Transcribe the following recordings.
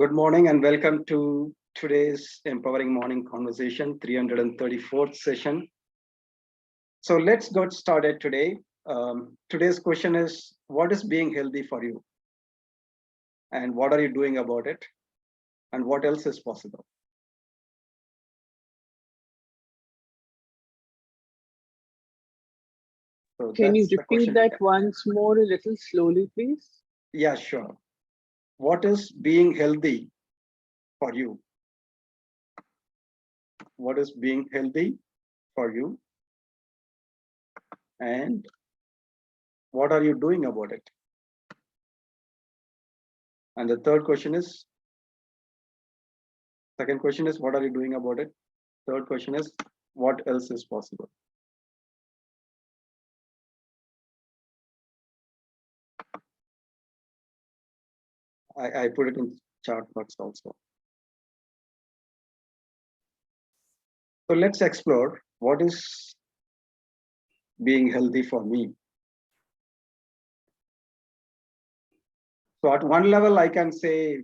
Good morning and welcome to today's Empowering Morning Conversation, 334th session. So let's get started today. Today's question is, what is being healthy for you? And what are you doing about it? And what else is possible? So Can you that's the repeat question. that once more a little slowly, please? Yeah, sure. What is being healthy for you? What is being healthy for you? And what are you doing about it? And the third question is, second question is, what are you doing about it? Third question is, what else is possible? I put it in chart box also. So let's explore what is being healthy for me. So at one level, I can say,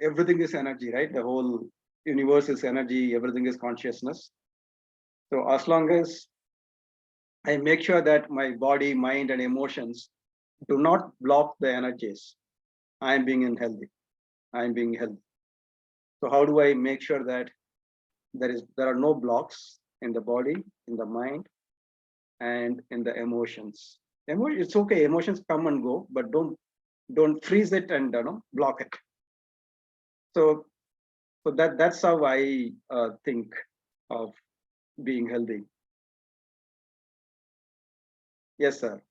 everything is energy, right? The whole universe is energy, everything is consciousness. So as long as I make sure that my body, mind, and emotions do not block the energies, I am being healthy. I am being healthy. So how do I make sure that there are no blocks in the body, in the mind, and in the emotions? It's okay. Emotions come and go, but don't freeze it and block it. So that's how I think of being healthy. Yes, sir.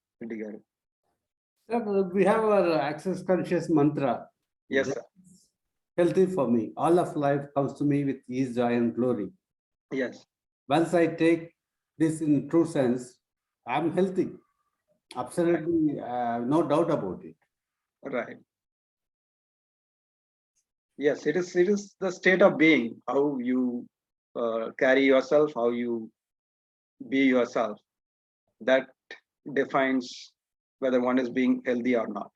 Sir, we have our access conscious mantra. Yes, sir. Healthy for me. All of life comes to me with ease, joy, and glory. Yes. Once I take this in true sense, I'm healthy. Absolutely, no doubt about it. Right. Yes, it is the state of being, how you carry yourself, how you be yourself. That defines whether one is being healthy or not.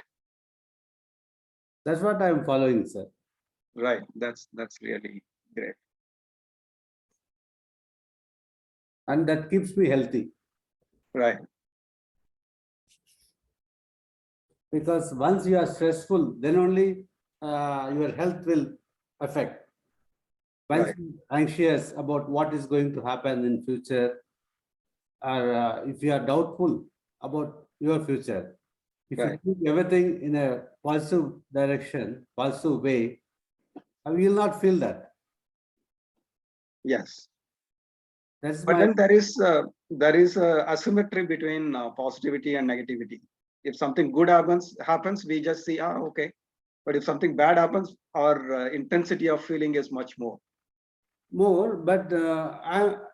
That's what I'm following, sir. Right. That's really great. And that keeps me healthy. Right. Because once you are stressful, then only your health will affect. Once Right. you're anxious about what is going to happen in future, or if you are doubtful about your future, if Right. you do everything in a positive direction, positive way, you will not feel that. Yes. That's But my. then there is a asymmetry between positivity and negativity. If something good happens, we just see, okay. But if something bad happens, our intensity of feeling is much more. More, but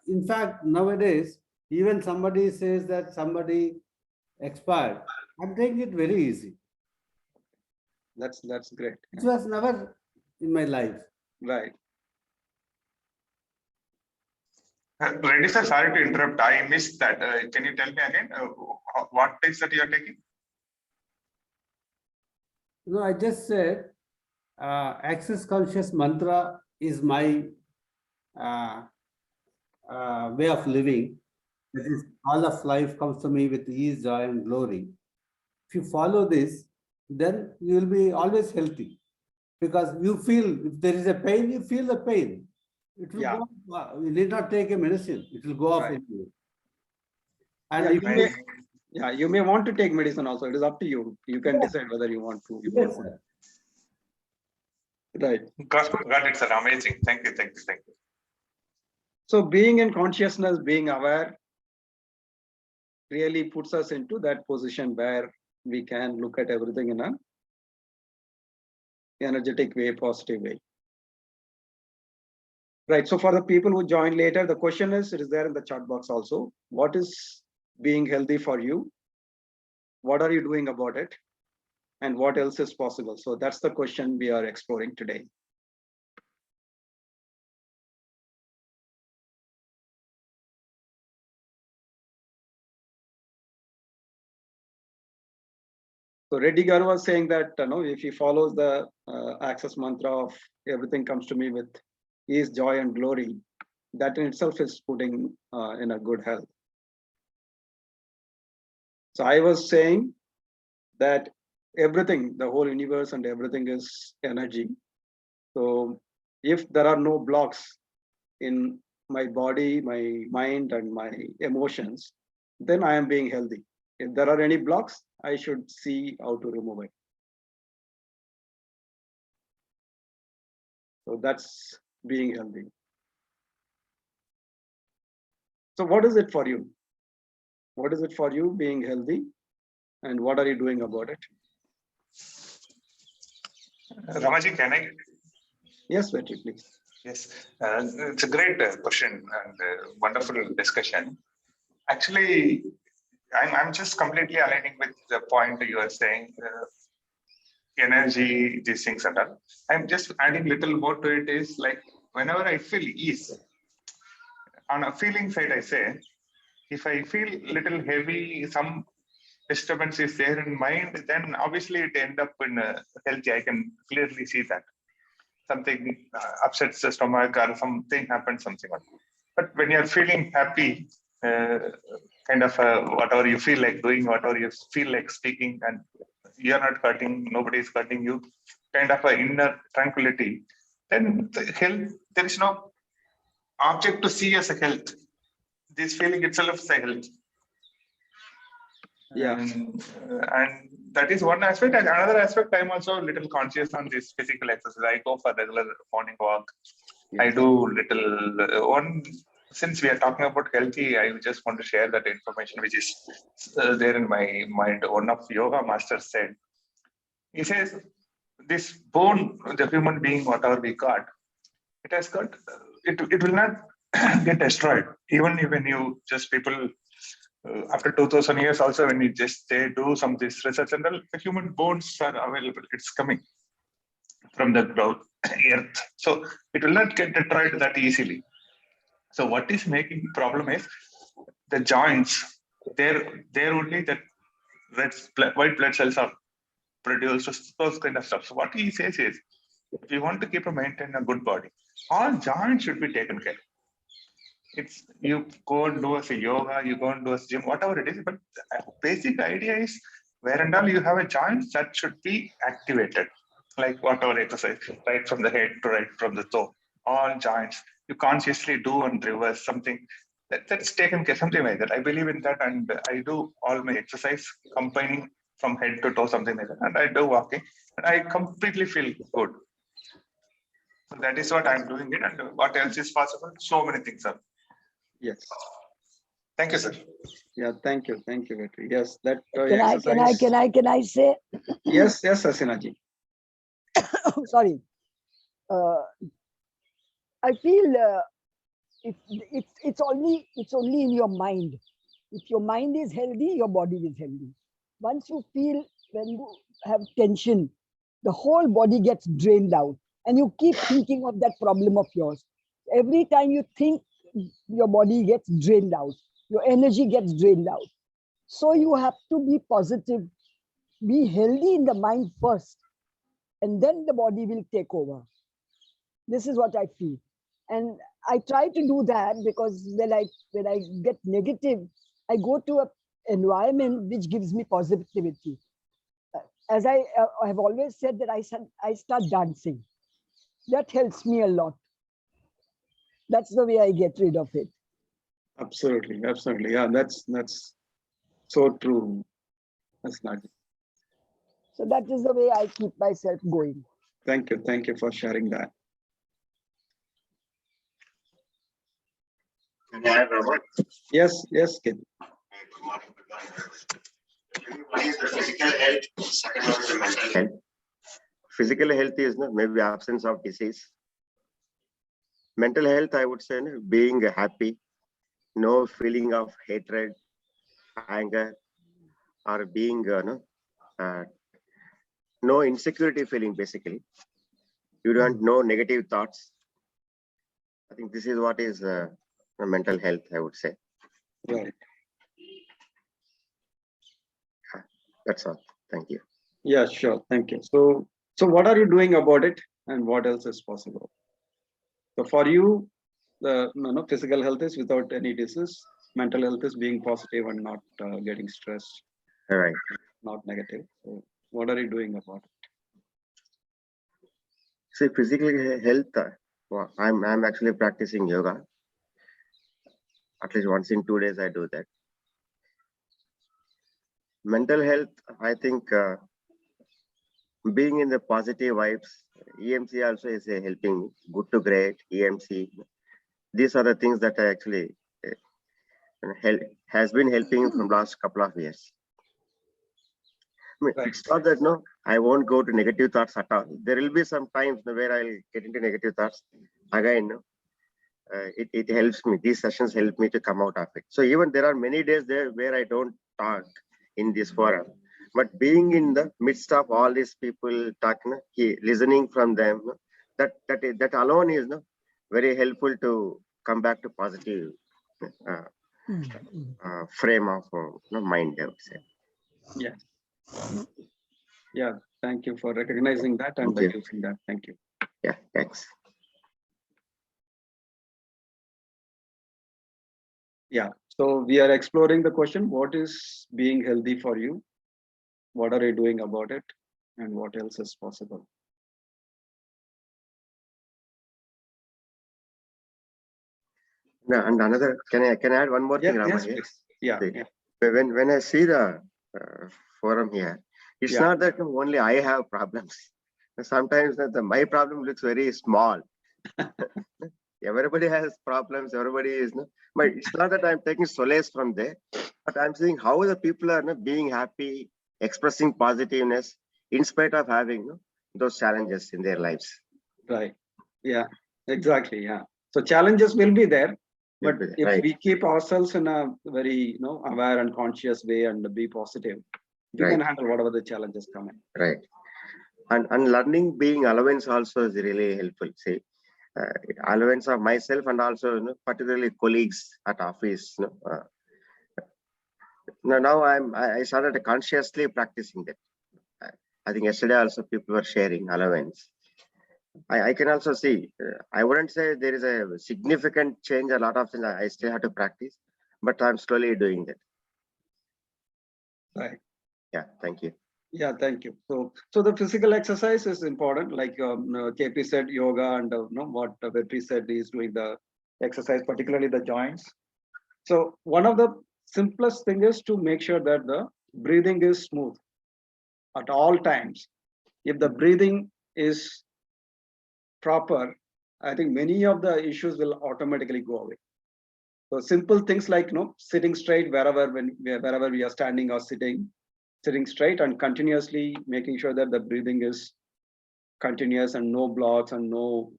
in fact, nowadays, even somebody says that somebody expired, I'm taking it very easy. That's great. It was never in my life. Right. Reddy sir, sorry to interrupt. I missed that. Can you tell me again what text that you are taking? No, I just said access conscious mantra is my way of living. That is, all of life comes to me with ease, joy, and glory. If you follow this, then you will be always healthy. Because you feel, if there is a pain, you feel the pain. It will go, you need not take a medicine. It will go off Right. anyway. And you may want to take medicine also. It is up to you. You can decide whether you want to. Yes, sir. Right. Got it, sir. Amazing. Thank you. So being in consciousness, being aware, really puts us into that position where we can look at everything in an energetic way, positive way. Right. So for the people who join later, the question is, it is there in the chat box also. What is being healthy for you? What are you doing about it? And what else is possible? So that's the question we are exploring today. So Reddy Garu was saying that if he follows the access mantra of everything comes to me with ease, joy, and glory, that in itself is putting in a good health. So I was saying that everything, the whole universe and everything is energy. So if there are no blocks in my body, my mind, and my emotions, then I am being healthy. If there are any blocks, I should see how to remove it. So that's being healthy. So what is it for you? What is it for you being healthy? And what are you doing about it? Ramaji, can I? Yes, Vetri, please. Yes, it's a great question and wonderful discussion. Actually, I'm just completely aligning with the point you are saying. Energy, these things and all. I'm just adding little more to it. Is like whenever I feel ease, on a feeling side, I say, if I feel little heavy, some disturbance is there in mind, then obviously it end up in healthy. I can clearly see that something upsets the stomach or something happens, something like that. But when you're feeling happy, kind of whatever you feel like doing, whatever you feel like speaking, and you're not hurting, nobody is hurting you, kind of an inner tranquility, then the health, there is no object to see as a health. This feeling itself is a health. Yeah. And that is one aspect. And another aspect, I'm also a little conscious on this physical exercise. I go for regular morning walk. Yes. I do little one. Since we are talking about healthy, I just want to share that information which is there in my mind. One of yoga masters said, he says, this bone, the human being, whatever we got, it has got, it will not get destroyed. Even when you just people, after 2000 years also, when you just they do some this research and all, the human bones are available. It's coming from the ground, earth. So it will not get destroyed that easily. So what is making the problem is the joints. There only that white blood cells are produced, those kind of stuff. So what he says is, if you want to keep maintain a good body, all joints should be taken care. It's you go and do as a yoga, you go and do as gym, whatever it is. But the basic idea is where and all you have a joint that should be activated, like whatever exercise, right from the head to right from the toe, all joints. You consciously do and reverse something that's taken care, something like that. I believe in that, and I do all my exercise combining from head to toe, something like that, and I do walking, and I completely feel good. So that is what I'm doing it, and what else is possible? So many things are. Yes. Thank you, sir. Yeah. Thank you. Thank you, Vetri. Yes. That Can I say? Yes. Yes, Asinaji. Sorry. I feel it's only in your mind. If your mind is healthy, your body is healthy. Once you feel, when you have tension, the whole body gets drained out, and you keep thinking of that problem of yours. Every time you think, your body gets drained out, your energy gets drained out. So you have to be positive, be healthy in the mind first, and then the body will take over. This is what I feel. And I try to do that, because when I get negative, I go to an environment which gives me positivity. As I have always said, that I start dancing. That helps me a lot. That's the way I get rid of it. Absolutely. Absolutely. Yeah. That's so true. Asinaji. So that is the way I keep myself going. Thank you. Thank you for sharing that. Can I add, Robert? Yes. Yes, Kid. One is the physical health, second one is the mental health. Physical health is maybe absence of disease. Mental health, I would say, being happy, no feeling of hatred, anger, or being no insecurity feeling, basically. You don't know negative thoughts. I think this is what is mental health, I would say. Right. That's all. Thank you. Yeah, sure. Thank you. So what are you doing about it, and what else is possible? So for you, the physical health is without any disease. Mental health is being positive and not getting stressed, All right. not negative. So what are you doing about it? See, physical health, well, I'm actually practicing yoga. At least once in 2 days, I do that. Mental health, I think being in the positive vibes, EMC also is helping me. Good to great, EMC. These are the things that I actually has been helping from last couple of years. I mean, Right. it's not that no, I won't go to negative thoughts at all. There will be some times where I'll get into negative thoughts. Again, it helps me. These sessions help me to come out of it. So even there are many days there where I don't talk in this forum, but being in the midst of all these people talking, listening from them, that alone is very helpful to come back to positive frame of mind, I would say. Yes. Yeah. Thank you for recognizing that and Thank you. using that. Thank you. Yeah, thanks. Yeah. So we are exploring the question: what is being healthy for you? What are you doing about it? And what else is possible? Now, and another, can I add one more thing, Yeah. Rama? Yes, Here? please. Yeah. See, Yeah. when I see the forum here, it's Yeah. not that only I have problems. Sometimes my problem looks very small. Everybody has problems. Everybody is but it's not that I'm taking solace from there, but I'm seeing how the people are being happy, expressing positiveness in spite of having those challenges in their lives. Right. Yeah. Exactly. Yeah. So challenges will be there, but if Right. we keep ourselves in a very aware and conscious way and be positive, we can handle whatever the challenges come in. Right. And learning being allowance also is really helpful. See, allowance of myself and also particularly colleagues at office. Now I started consciously practicing that. I think yesterday also people were sharing allowance. I can also see. I wouldn't say there is a significant change. A lot of things I still have to practice, but I'm slowly doing that. Right. Yeah. Thank you. Yeah, thank you. So the physical exercise is important. Like KP said, yoga, and what Vetri said is doing the exercise, particularly the joints. So one of the simplest thing is to make sure that the breathing is smooth at all times. If the breathing is proper, I think many of the issues will automatically go away. So simple things like sitting straight wherever we are standing or sitting straight and continuously making sure that the breathing is continuous and no blocks and no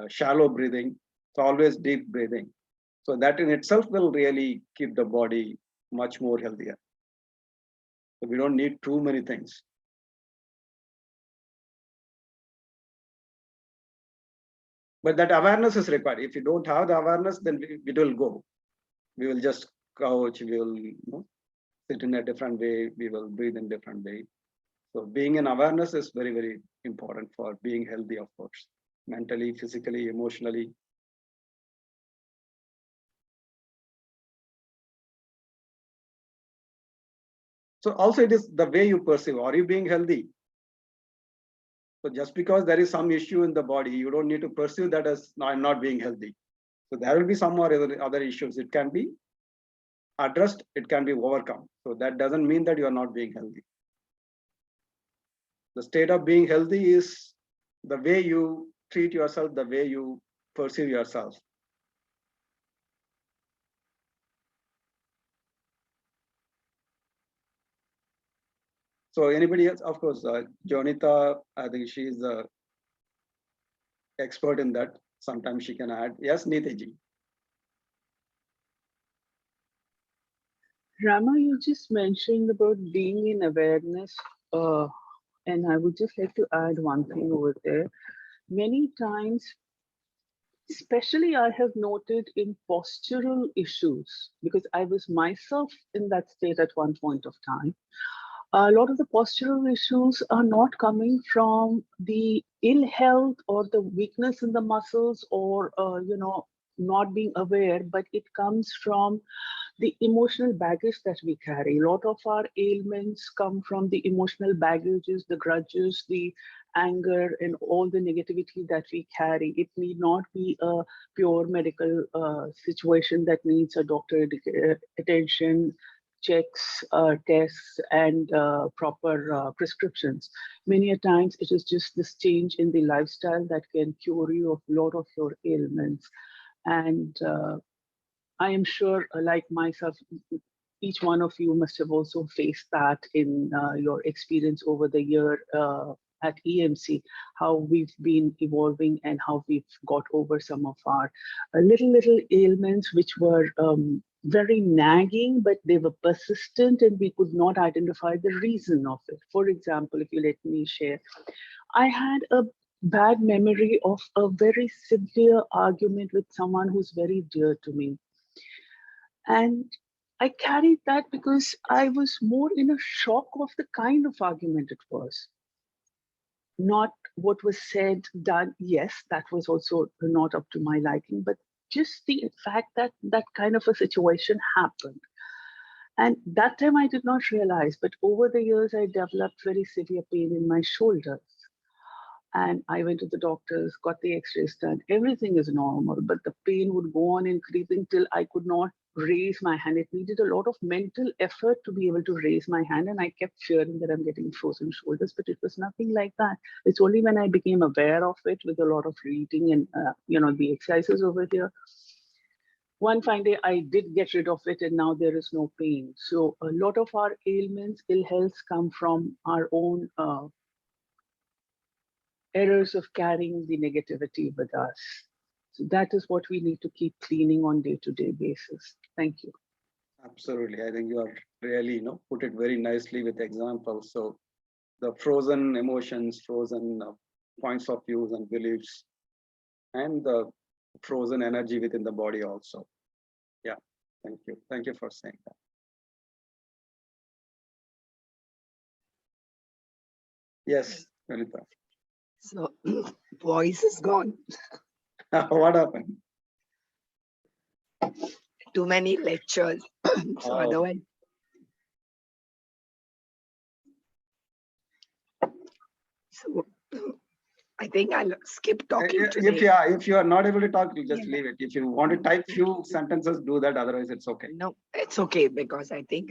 shallow breathing. It's always deep breathing. So that in itself will really keep the body much more healthier. So we don't need too many things. But that awareness is required. If you don't have the awareness, then it will go. We will just couch, we will sit in a different way, we will breathe in different way. So being in awareness is very, very important for being healthy, of course, mentally, physically, emotionally. So also it is the way you perceive. Are you being healthy? So just because there is some issue in the body, you don't need to perceive that as no, I'm not being healthy. So there will be some or other issues. It can be addressed, it can be overcome. So that doesn't mean that you are not being healthy. The state of being healthy is the way you treat yourself, the way you perceive yourself. So anybody else? Of course, Jonita, I think she's the expert in that. Sometimes she can add. Yes, Nitaji. Rama, you just mentioned about being in awareness, and I would just like to add one thing over there. Many times, especially I have noted in postural issues, because I was myself in that state at one point of time. a lot of the postural issues are not coming from the ill health or the weakness in the muscles or, not being aware, but it comes from the emotional baggage that we carry. A lot of our ailments come from the emotional baggages, the grudges, the anger, and all the negativity that we carry. It need not be a pure medical situation that needs a doctor attention, checks, tests, and proper prescriptions. Many a times it is just this change in the lifestyle that can cure you of a lot of your ailments. And I am sure, like myself, each one of you must have also faced that in your experience over the year at EMC, how we've been evolving and how we've got over some of our little ailments, which were very nagging, but they were persistent and we could not identify the reason of it. For example, if you let me share, I had a bad memory of a very severe argument with someone who's very dear to me. And I carried that because I was more in a shock of the kind of argument it was. Not what was said, done. Yes, that was also not up to my liking, but just the fact that that kind of a situation happened. And that time I did not realize, but over the years, I developed very severe pain in my shoulders. And I went to the doctors, got the x-rays done. Everything is normal, but the pain would go on increasing till I could not raise my hand. It needed a lot of mental effort to be able to raise my hand. And I kept fearing that I'm getting frozen shoulders, but it was nothing like that. It's only when I became aware of it with a lot of reading and, the exercises over here. One fine day, I did get rid of it and now there is no pain. So a lot of our ailments, ill healths come from our own errors of carrying the negativity with us. So that is what we need to keep cleaning on day-to-day basis. Thank you. Absolutely. I think you are really, put it very nicely with examples. So the frozen emotions, frozen points of views and beliefs, and the frozen energy within the body also. Yeah, thank you. Thank you for saying that. Yes, Vanita. So voice is gone. What happened? Too many lectures. So otherwise. So I think I'll skip talking today. If you are not able to talk, you just leave it. If you want to type few sentences, do that. Otherwise, it's okay. No, it's okay because I think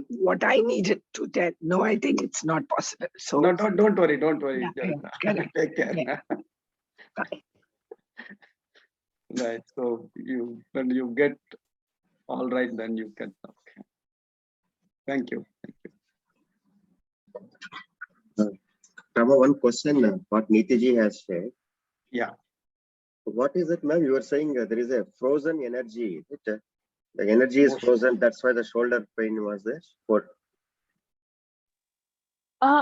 what I needed to tell. No, I think it's not possible. So no, don't worry. Yeah, Take care. Yeah. Bye. Right. So when you get all right, then you can. Okay. Thank you. Rama, one question what Nitiji has shared. Yeah. What is it, ma'am? You were saying there is a frozen energy. The energy is frozen. That's why the shoulder pain was there.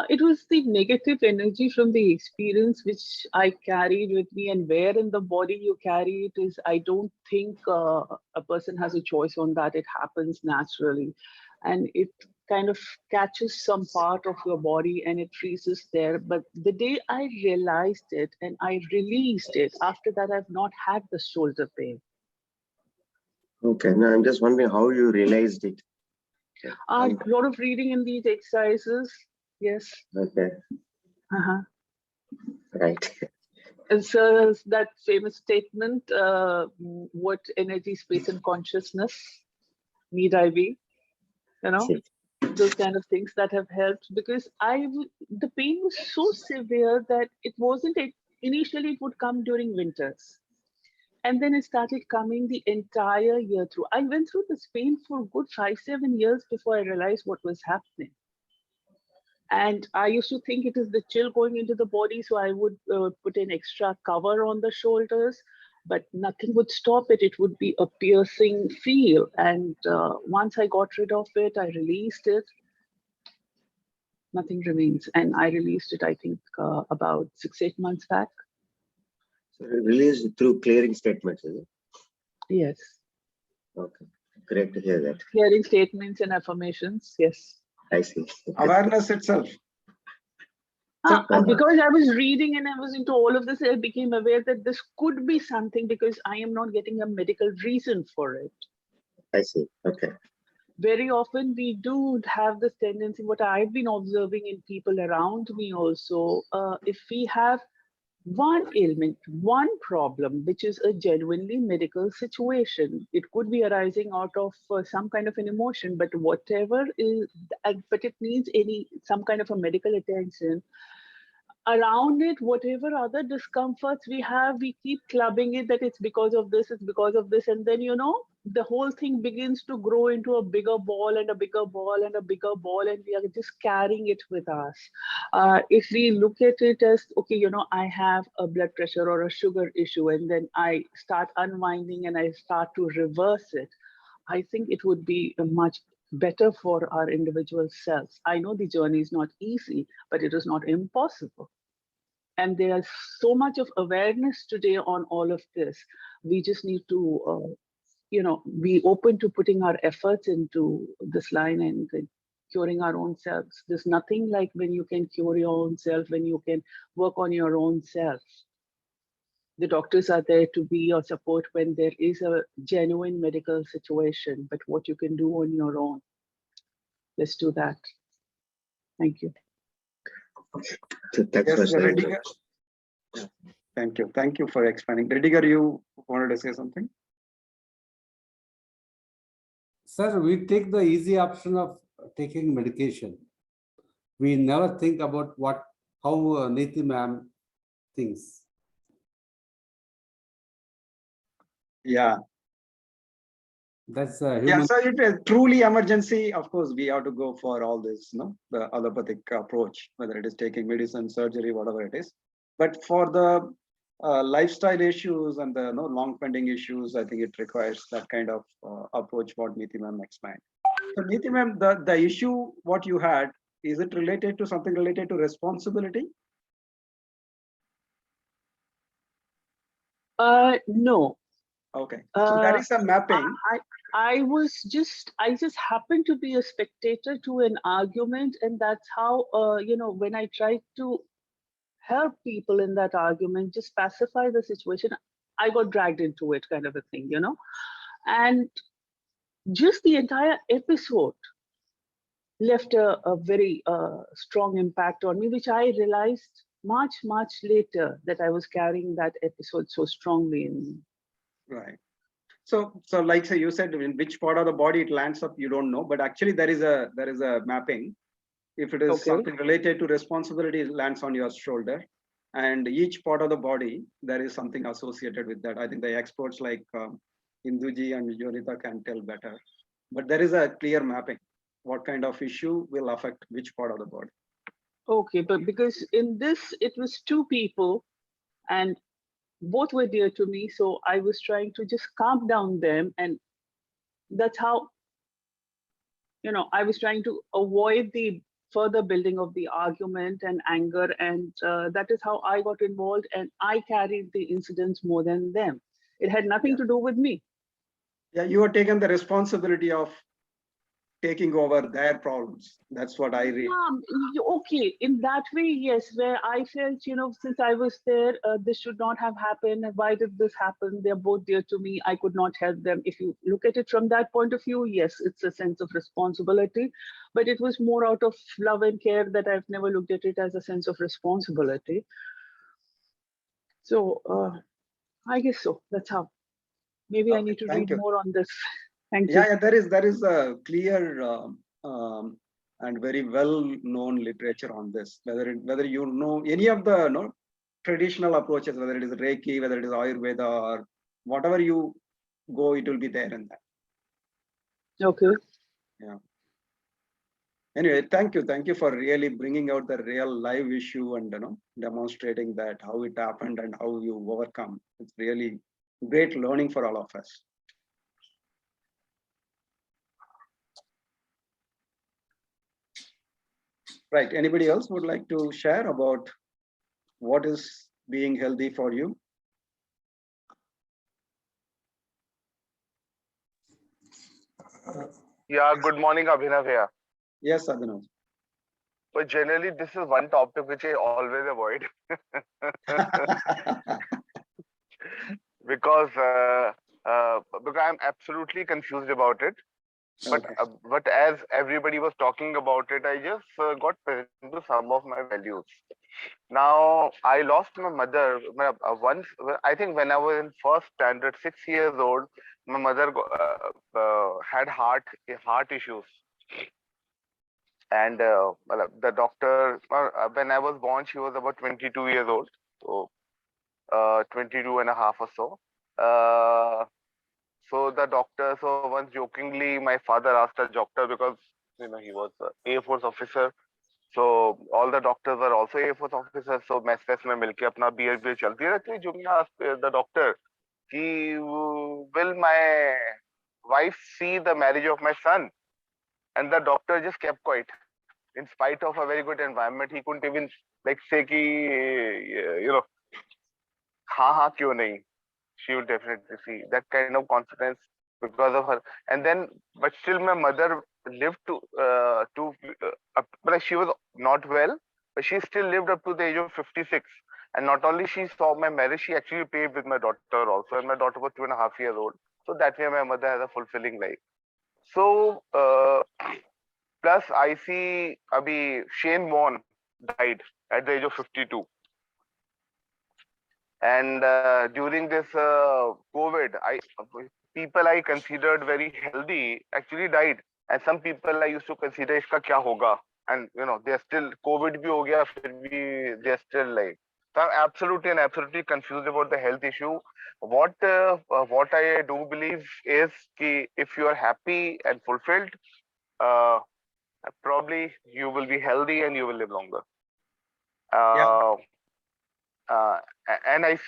It was the negative energy from the experience which I carried with me, and where in the body you carry it is, I don't think a person has a choice on that. It happens naturally. And it kind of catches some part of your body and it freezes there. But the day I realized it and I released it, after that, I've not had the shoulder pain. Okay, now I'm just wondering how you realized it. A lot of reading in these exercises. Yes. Okay. Right. And so that famous statement, what energy, space, and consciousness need I be? Those kind of things that have helped, because the pain was so severe that it wasn't, initially it would come during winters. And then it started coming the entire year through. I went through this pain for a good 5-7 years before I realized what was happening. And I used to think it is the chill going into the body, so I would put an extra cover on the shoulders, but nothing would stop it. It would be a piercing feel. And once I got rid of it, I released it. Nothing remains. And I released it, I think, about 6-8 months back. So released through clearing statements, is it? Yes. Okay. Great to hear that. Hearing statements and affirmations. Yes. I see. Awareness itself. And because I was reading and I was into all of this, I became aware that this could be something because I am not getting a medical reason for it. I see. Okay. Very often we do have this tendency, what I've been observing in people around me also, if we have one ailment, one problem, which is a genuinely medical situation, it could be arising out of some kind of an emotion, but whatever is, but it needs some kind of a medical attention. Around it, whatever other discomforts we have, we keep clubbing it that it's because of this, it's because of this. And then, the whole thing begins to grow into a bigger ball and a bigger ball and a bigger ball. And we are just carrying it with us. If we look at it as, okay, I have a blood pressure or a sugar issue, and then I start unwinding and I start to reverse it, I think it would be a much better for our individual selves. I know the journey is not easy, but it is not impossible. And there's so much of awareness today on all of this. We just need to, be open to putting our efforts into this line and curing our own selves. There's nothing like when you can cure your own self, when you can work on your own self. The doctors are there to be your support when there is a genuine medical situation, but what you can do on your own, let's do that. Thank you. Thanks for Yes, sharing. Rediger. Thank you. Thank you for explaining. Rediger, you wanted to say something? Sir, we take the easy option of taking medication. We never think about how Neeti ma'am thinks. Yeah. That's a human. Yeah, so if it's truly emergency, of course, we have to go for all this, the allopathic approach, whether it is taking medicine, surgery, whatever it is. But for the lifestyle issues and the long pending issues, I think it requires that kind of approach what Neeti ma'am explained. So Neeti ma'am, the issue what you had, is it related to something related to responsibility? No. Okay, so there is a mapping. I just happened to be a spectator to an argument, and that's how when I tried to help people in that argument, just pacify the situation, I got dragged into it, kind of a thing, and just the entire episode left a very strong impact on me, which I realized much later that I was carrying that episode so strongly in me. Right. So like say you said, in which part of the body it lands up, you don't know, but actually there is a mapping. If it is something related to responsibility, it lands on your shoulder, and each part of the body there is something associated with that. I think the experts like Induji and Jonita can tell better, but there is a clear mapping. What kind of issue will affect which part of the body? Okay, but because in this it was two people, and both were dear to me, so I was trying to just calm down them, and that's how I was trying to avoid the further building of the argument and anger, and that is how I got involved, and I carried the incidents more than them. It had nothing to do with me. Yeah, you are taking the responsibility of taking over their problems. That's what I read. Okay, in that way, yes, where I felt, since I was there, this should not have happened. Why did this happen? They're both dear to me. I could not help them. If you look at it from that point of view, yes, it's a sense of responsibility, but it was more out of love and care that I've never looked at it as a sense of responsibility. So I guess so. That's how. Maybe I need to read more on this. Thank you. Yeah, there is a clear and very well-known literature on this. Whether you know any of the traditional approaches, whether it is Reiki, whether it is Ayurveda, or whatever you go, it will be there in that. Okay. Yeah. Anyway, thank you for really bringing out the real live issue and demonstrating that how it happened and how you overcome. It's really great learning for all of us. Right. Anybody else would like to share about what is being healthy for you? Yeah, good morning, Abhinav here. Yes, Abhinav. But generally, this is one topic which I always avoid because I'm absolutely confused about it. Okay. But as everybody was talking about it, I just got present to some of my values. Now, I lost my mother once. I think when I was in first standard, 6 years old, my mother had heart issues. And well, the doctor, when I was born, she was about 22 years old, so 22 and a half or so. So the doctor, so once jokingly, my father asked a doctor, because he was a Air Force officer, so all the doctors were also Air Force officers. So mess में मिलके अपना beer चलती रहती है. Jokingly asked the doctor, will my wife see the marriage of my son? And the doctor just kept quiet. In spite of a very good environment, he couldn't even say हाँ क्यों नहीं. She will definitely see that kind of confidence because of her. And then, but still, my mother lived but she was not well, but she still lived up to the age of 56. And not only she saw my marriage, she actually paid with my daughter also, and my daughter was 2.5 years old. So that way, my mother has a fulfilling life. So. Plus, I see Shane Warne died at the age of 52. And during this COVID, people I considered very healthy actually died. And some people I used to consider, iska kya hoga? And they're still, COVID bhi ho gaya, fir bhi they're still like. So I'm absolutely confused about the health issue. What I do believe is that if you are happy and fulfilled, uh, probably you will be healthy and you will live longer. Yeah. And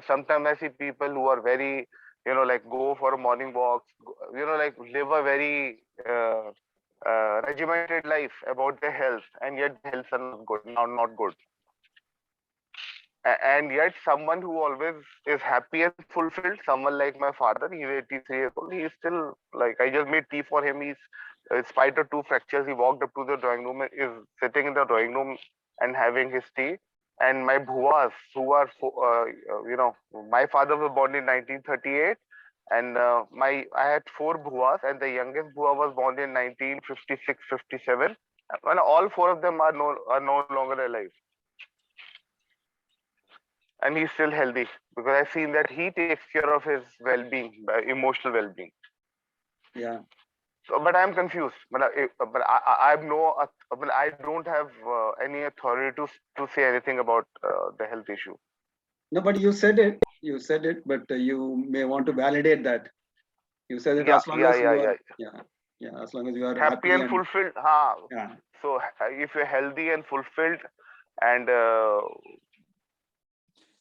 sometimes I see people who are very, go for a morning walk, live a very regimented life about their health, and yet health are not good. And yet someone who always is happy and fulfilled, someone like my father, he's 83 years old, he's still I just made tea for him. He's, in spite of 2 fractures, he walked up to the drawing room, is sitting in the drawing room and having his tea. And my bhuas, who are, my father was born in 1938, and I had 4 bhuas, and the youngest bhua was born in 1956, 57. And all 4 of them are no longer alive. And he's still healthy because I've seen that he takes care of his well-being, emotional well-being. Yeah. So, but I'm confused. But I don't have any authority to say anything about the health issue. No, but you said it. You said it, but you may want to validate that. You said it as long as you are, as long as you are happy and fulfilled. Yeah. So if you're healthy and fulfilled, and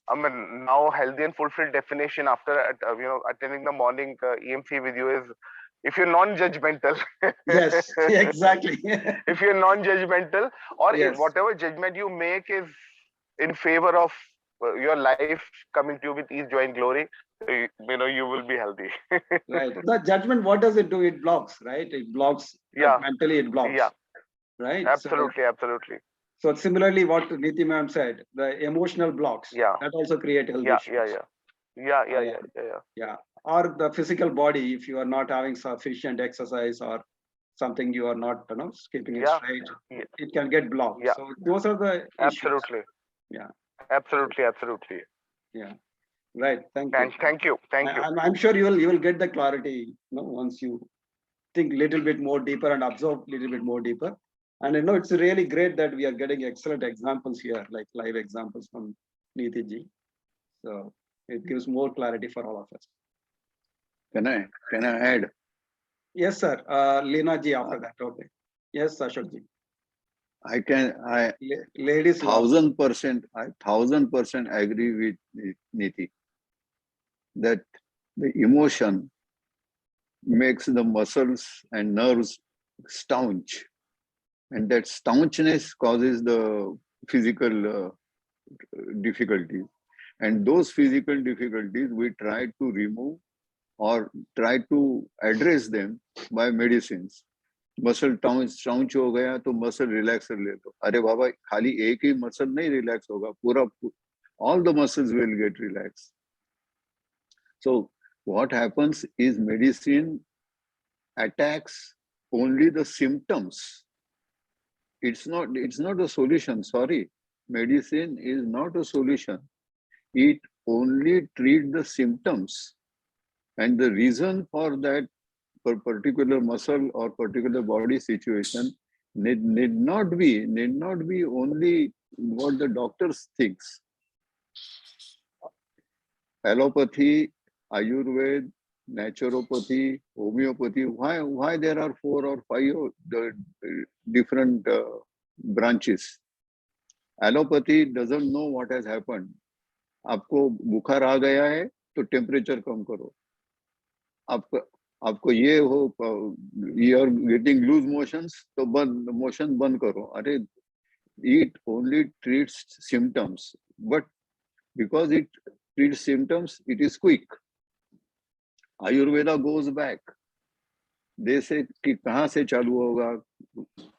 now healthy and fulfilled definition after attending the morning EMC with you is if you're non-judgmental. Yes, exactly. If you're non-judgmental, or Yes. whatever judgment you make is in favor of your life coming to you with ease, joy, and glory, you will be healthy. Right. The judgment, what does it do? It blocks, right? It blocks. Mentally, it blocks. Yeah. Right. Absolutely. So similarly, what Niti ma'am said, the emotional blocks. That also create health issues. Yeah. Or the physical body, if you are not having sufficient exercise or something, you are not, keeping it straight, it can get blocked. Yeah. So those are the issues. Absolutely. Yeah. Absolutely. Yeah. Right. Thank you. Thank you. I'm sure you will get the clarity, once you think a little bit more deeper and observe a little bit more deeper. And it's really great that we are getting excellent examples here, like live examples from Niti ji. So it gives more clarity for all of us. Can I add? Yes, sir. Leena ji after that. Okay. Yes, Ashok ji. Ladies 1000%, I 1000% agree with Niti that the emotion makes the muscles and nerves staunch, and that staunchness causes the physical difficulties, and those physical difficulties we try to remove or try to address them by medicines. Muscle टाउंच हो गया तो muscle relaxer ले लो. अरे बाबा, खाली एक ही muscle नहीं relax होगा, पूरा all the muscles will get relaxed. So what happens is medicine attacks only the symptoms. It's not a solution. Sorry, medicine is not a solution. It only treats the symptoms, and the reason for that particular muscle or particular body situation need not be only what the doctors thinks. Allopathy, Ayurveda, naturopathy, homeopathy. Why there are 4 or 5 different branches? Allopathy doesn't know what has happened. आपको बुखार आ गया है तो temperature कम करो. आपको ये हो, you are getting loose motions तो मोशन बंद करो. अरे, it only treats symptoms, but because it treats symptoms, it is quick. Ayurveda goes back. They say कि कहाँ से चालू होगा,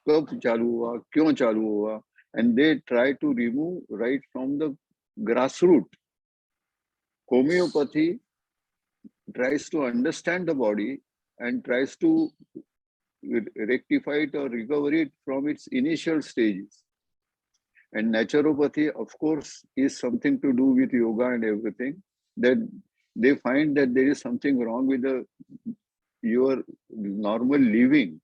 कब चालू हुआ, क्यों चालू हुआ, and they try to remove right from the grassroots. Homeopathy tries to understand the body and tries to rectify it or recover it from its initial stages. And naturopathy, of course, is something to do with yoga and everything. That they find that there is something wrong with your normal living.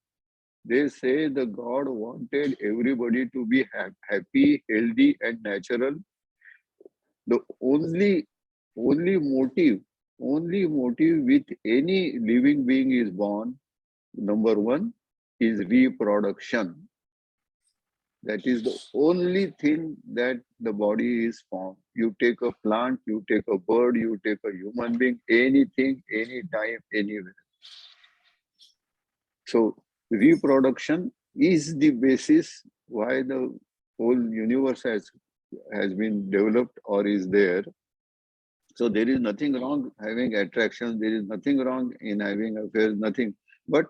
They say the God wanted everybody to be happy, healthy, and natural. The only motive with any living being is born, number 1, is reproduction. That is the only thing that the body is formed. You take a plant, you take a bird, you take a human being, anything, anytime, anywhere. So reproduction is the basis why the whole universe has been developed or is there. So there is nothing wrong having attractions, there is nothing wrong in having affairs, nothing. But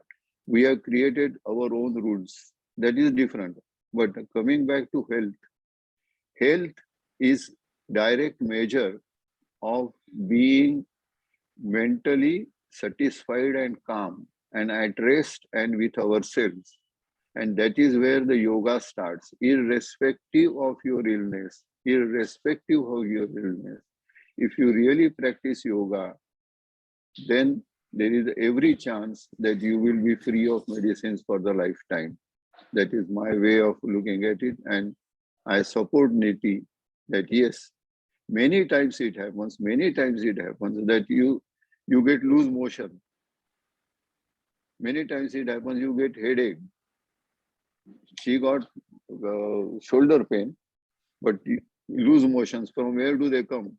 we have created our own rules. That is different. But coming back to health is direct measure of being mentally satisfied and calm and at rest and with ourselves. And that is where the yoga starts, irrespective of your illness, irrespective of your illness. If you really practice yoga, then there is every chance that you will be free of medicines for the lifetime. That is my way of looking at it. And I support Niti that yes, many times it happens that you get loose motion. Many times it happens you get headache. She got shoulder pain, but loose motions, from where do they come?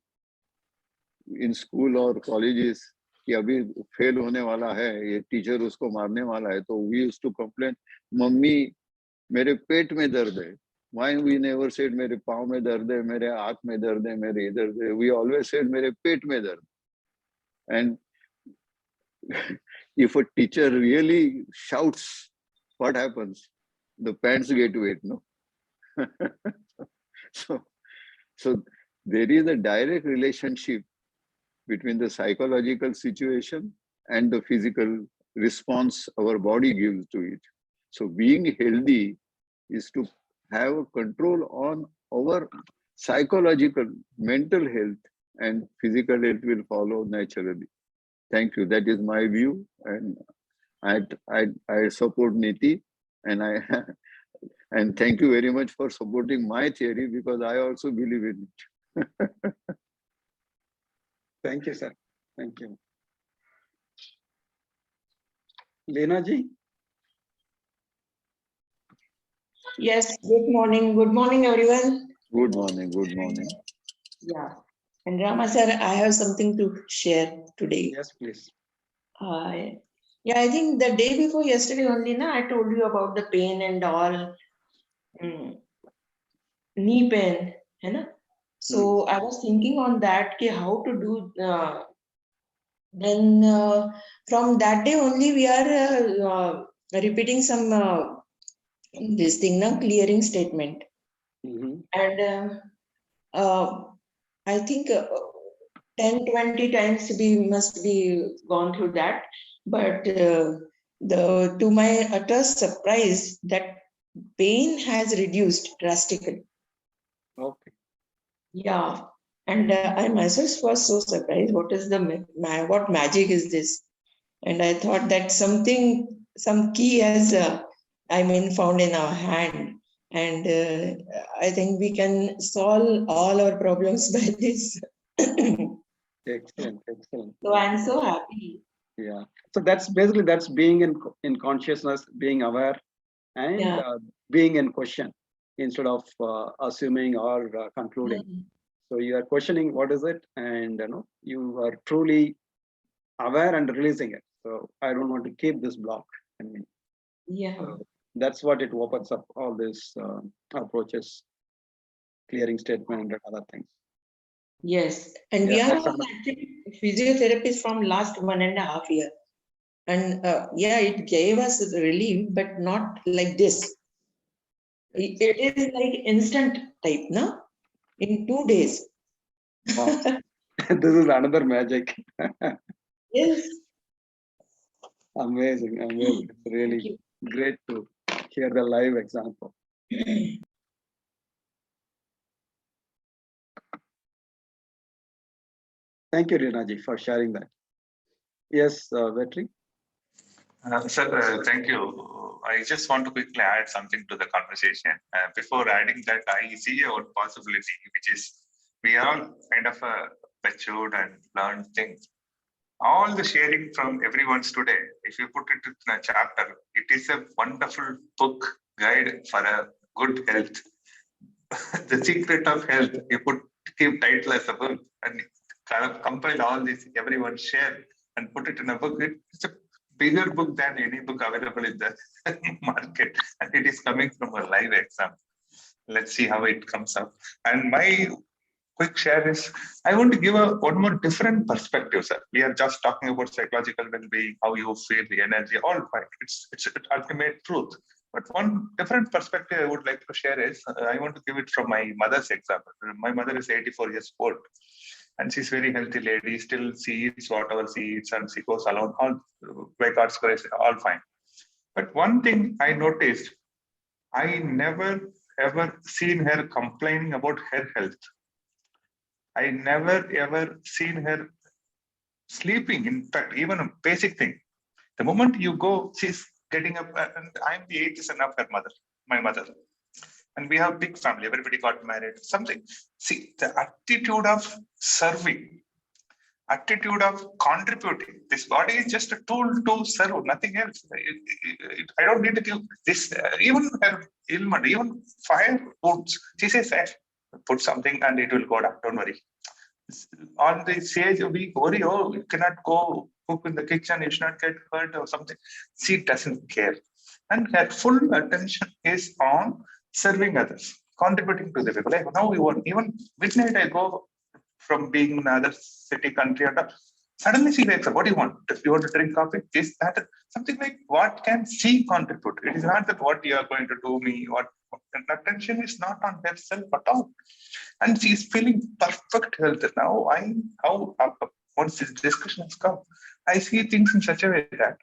In school or colleges, कि अभी fail होने वाला है, ये teacher उसको मारने वाला है, तो we used to complain, mummy मेरे पेट में दर्द है. Why we never said मेरे पाँव में दर्द है, मेरे हाथ में दर्द है, मेरे इधर दर्द है. We always said मेरे पेट में दर्द. And if a teacher really shouts, what happens? The pants get wet, no? So there is a direct relationship between the psychological situation and the physical response our body gives to it. So being healthy is to have a control on our psychological, mental health, and physical health will follow naturally. Thank you. That is my view, and I support Niti, and and thank you very much for supporting my theory, because I also believe in it. Thank you, sir. Thank you. Lena ji? Yes, good morning. Good morning, everyone. Good morning. Good morning. Yeah. And Rama sir, I have something to share today. Yes, please. Yeah, I think the day before yesterday only, I told you about the pain and all, knee pain, So I was thinking on that, how to do Then from that day only we are repeating some this thing, now clearing statement. And I think 10-20 times we must be gone through that. But to my utter surprise, that pain has reduced drastically. Okay. Yeah. And I myself was so surprised. What is what magic is this? And I thought that some key has, found in our hand. And I think we can solve all our problems by this. Excellent, excellent. So I'm so happy. Yeah. So that's being in consciousness, being aware, and Yeah. being in question instead of assuming or concluding. So you are questioning what is it, and you are truly aware and releasing it. So I don't want to keep this block. I mean, Yeah. that's what it opens up all these approaches, clearing statement and other things. Yes. And we are all actually physiotherapists from last 1.5 years. And yeah, it gave us relief, but not like this. It is like instant type, no? In 2 days. Wow. This is another magic. Yes. Amazing, amazing. It's really great to hear the live example. Thank you, Rinaji, for sharing that. Yes, Vetri. Sir, thank you. I just want to quickly add something to the conversation. Before adding that, I see a possibility, which is we are all kind of matured and learned things. All the sharing from everyone's today, if you put it in a chapter, it is a wonderful book guide for a good health. The secret of health, you keep title as a book and kind of compile all this, everyone share and put it in a book. It's a bigger book than any book available in the market, and it is coming from a live exam. Let's see how it comes up. And my quick share is, I want to give one more different perspective, sir. We are just talking about psychological well-being, how you feel, the energy, all fine. It's ultimate truth. But one different perspective I would like to share is, I want to give it from my mother's example. My mother is 84 years old, and she's very healthy lady, still she eats whatever she eats, and she goes alone, all by God's grace, all fine. But one thing I noticed, I never ever seen her complaining about her health. I never ever seen her sleeping. In fact, even a basic thing. The moment you go, she's getting up, and I'm the 8th son of her mother, my mother. And we have a big family, everybody got married, something. See, the attitude of serving, attitude of contributing. This body is just a tool to serve, nothing else. I don't need to give this, even her ailment, even fire foods. She says, put something and it will go down, don't worry. On the stage, we worry, oh, you cannot go cook in the kitchen, you should not get hurt or something. She doesn't care. And her full attention is on serving others, contributing to the people. Like now, even midnight, I go from being in another city, country, and suddenly she wakes up. What do you want? If you want to drink coffee, this, that, something like what can she contribute? It is not that what you are going to do me, what attention is not on herself at all. And she is feeling perfect health. Now, once this discussion has come, I see things in such a way that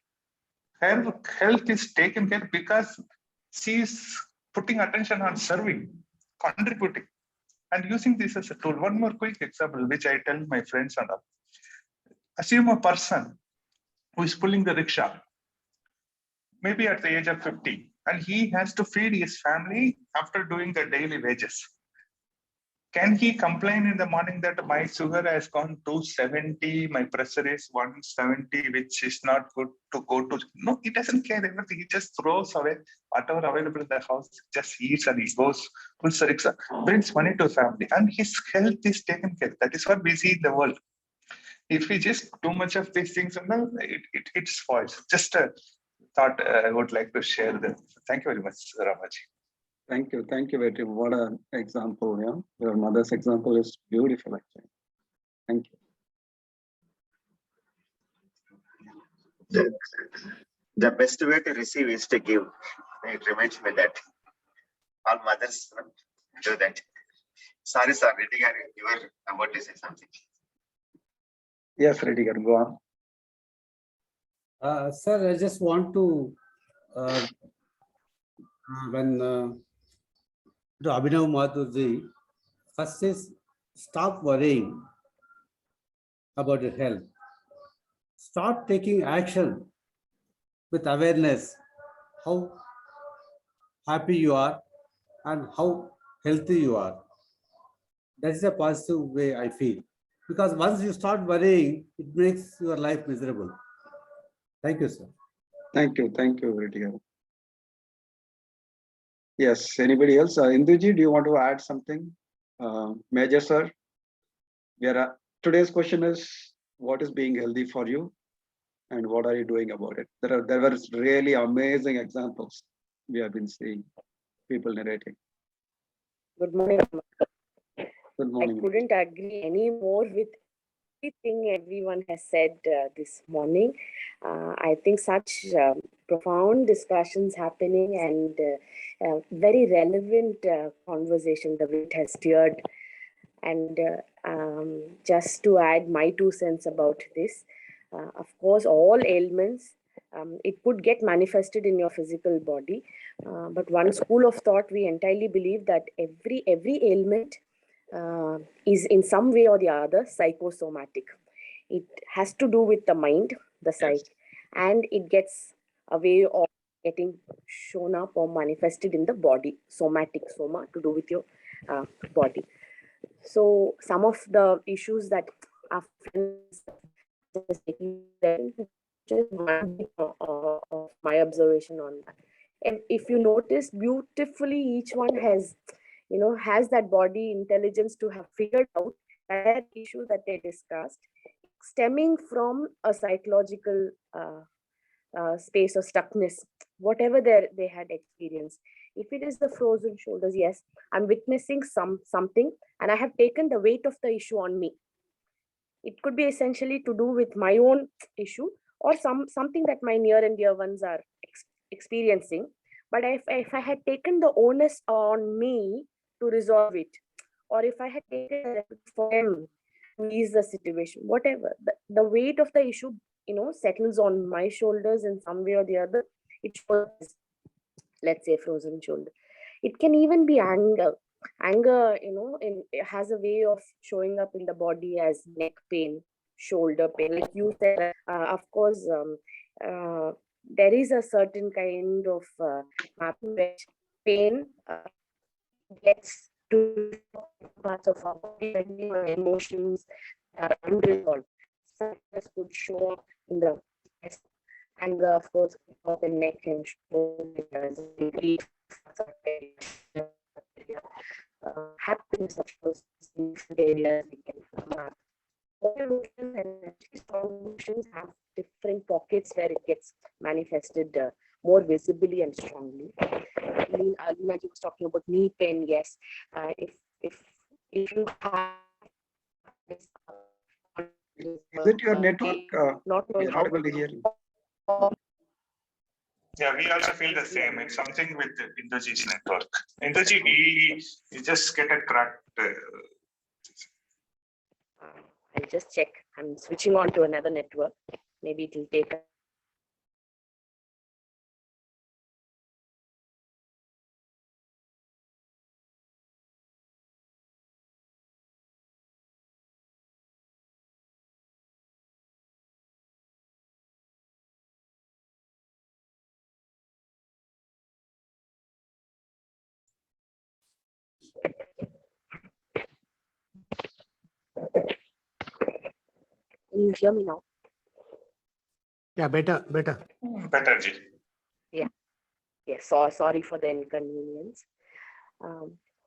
her health is taken care because she is putting attention on serving, contributing, and using this as a tool. One more quick example, which I tell my friends and all. Assume a person who is pulling the rickshaw, maybe at the age of 50, and he has to feed his family after doing the daily wages. Can he complain in the morning that my sugar has gone to 70, my pressure is 170, which is not good to go to? No, he doesn't care everything. He just throws away whatever available in the house, just eats and he goes, pulls the rickshaw, brings money to family, and his health is taken care. That is what we see in the world. If we just too much of these things, it spoils. Just a thought I would like to share them. Thank you very much, Ramaji. Thank you, Vetri. What an example, yeah. Your mother's example is beautiful, actually. Thank you. The best way to receive is to give. It reminds me that all mothers do that. Sorry, sir. You were about to say something. Yes, Rediger, go on. Sir, I just want to, when Abhinav Mathurji first says, stop worrying about your health. Start taking action with awareness, how happy you are and how healthy you are. That's a positive way I feel. Because once you start worrying, it makes your life miserable. Thank you, sir. Thank you, Rediger. Yes, anybody else? Induji, do you want to add something? Major sir, today's question is, what is being healthy for you and what are you doing about it? There were really amazing examples we have been seeing, people narrating. Good morning. Good morning. I couldn't agree any more with everything everyone has said this morning. I think such profound discussions happening and very relevant conversation the way it has steered. And just to add my 2 cents about this, of course, all ailments, it could get manifested in your physical body. But one school of thought, we entirely believe that every ailment is in some way or the other psychosomatic. It has to do with the mind, the psyche, and it gets a way of getting shown up or manifested in the body. Somatic, soma, to do with your body. So some of the issues that our friends just one bit of my observation on that. And if you notice beautifully, each one has that body intelligence to have figured out that issue that they discussed, stemming from a psychological space of stuckness, whatever they had experienced. If it is the frozen shoulders, yes, I'm witnessing something and I have taken the weight of the issue on me. It could be essentially to do with my own issue or something that my near and dear ones are experiencing. But if I had taken the onus on me to resolve it, or if I had taken it for them to ease the situation, whatever, the weight of the issue, settles on my shoulders in some way or the other. It shows, let's say, frozen shoulder. It can even be anger. Anger, it has a way of showing up in the body as neck pain, shoulder pain. Like you said, of course, there is a certain kind of pain gets to parts of our body, emotions are unresolved. Sadness could show up in the chest. Anger, of course, of the neck and shoulders, happiness, of course, in different areas we can all emotions and strong emotions have different pockets where it gets manifested more visibly and strongly. Alina was talking about knee pain. Yes, if you have Is it your network? not knowing how to hear you. Yeah, we also feel the same. It's something with Indoji's network. Indoji, we just get a cracked. I'll just check. I'm switching on to another network. Maybe it will take. Can you hear me now? Yeah, better. Better, Ji. Yeah. Yes. So sorry for the inconvenience.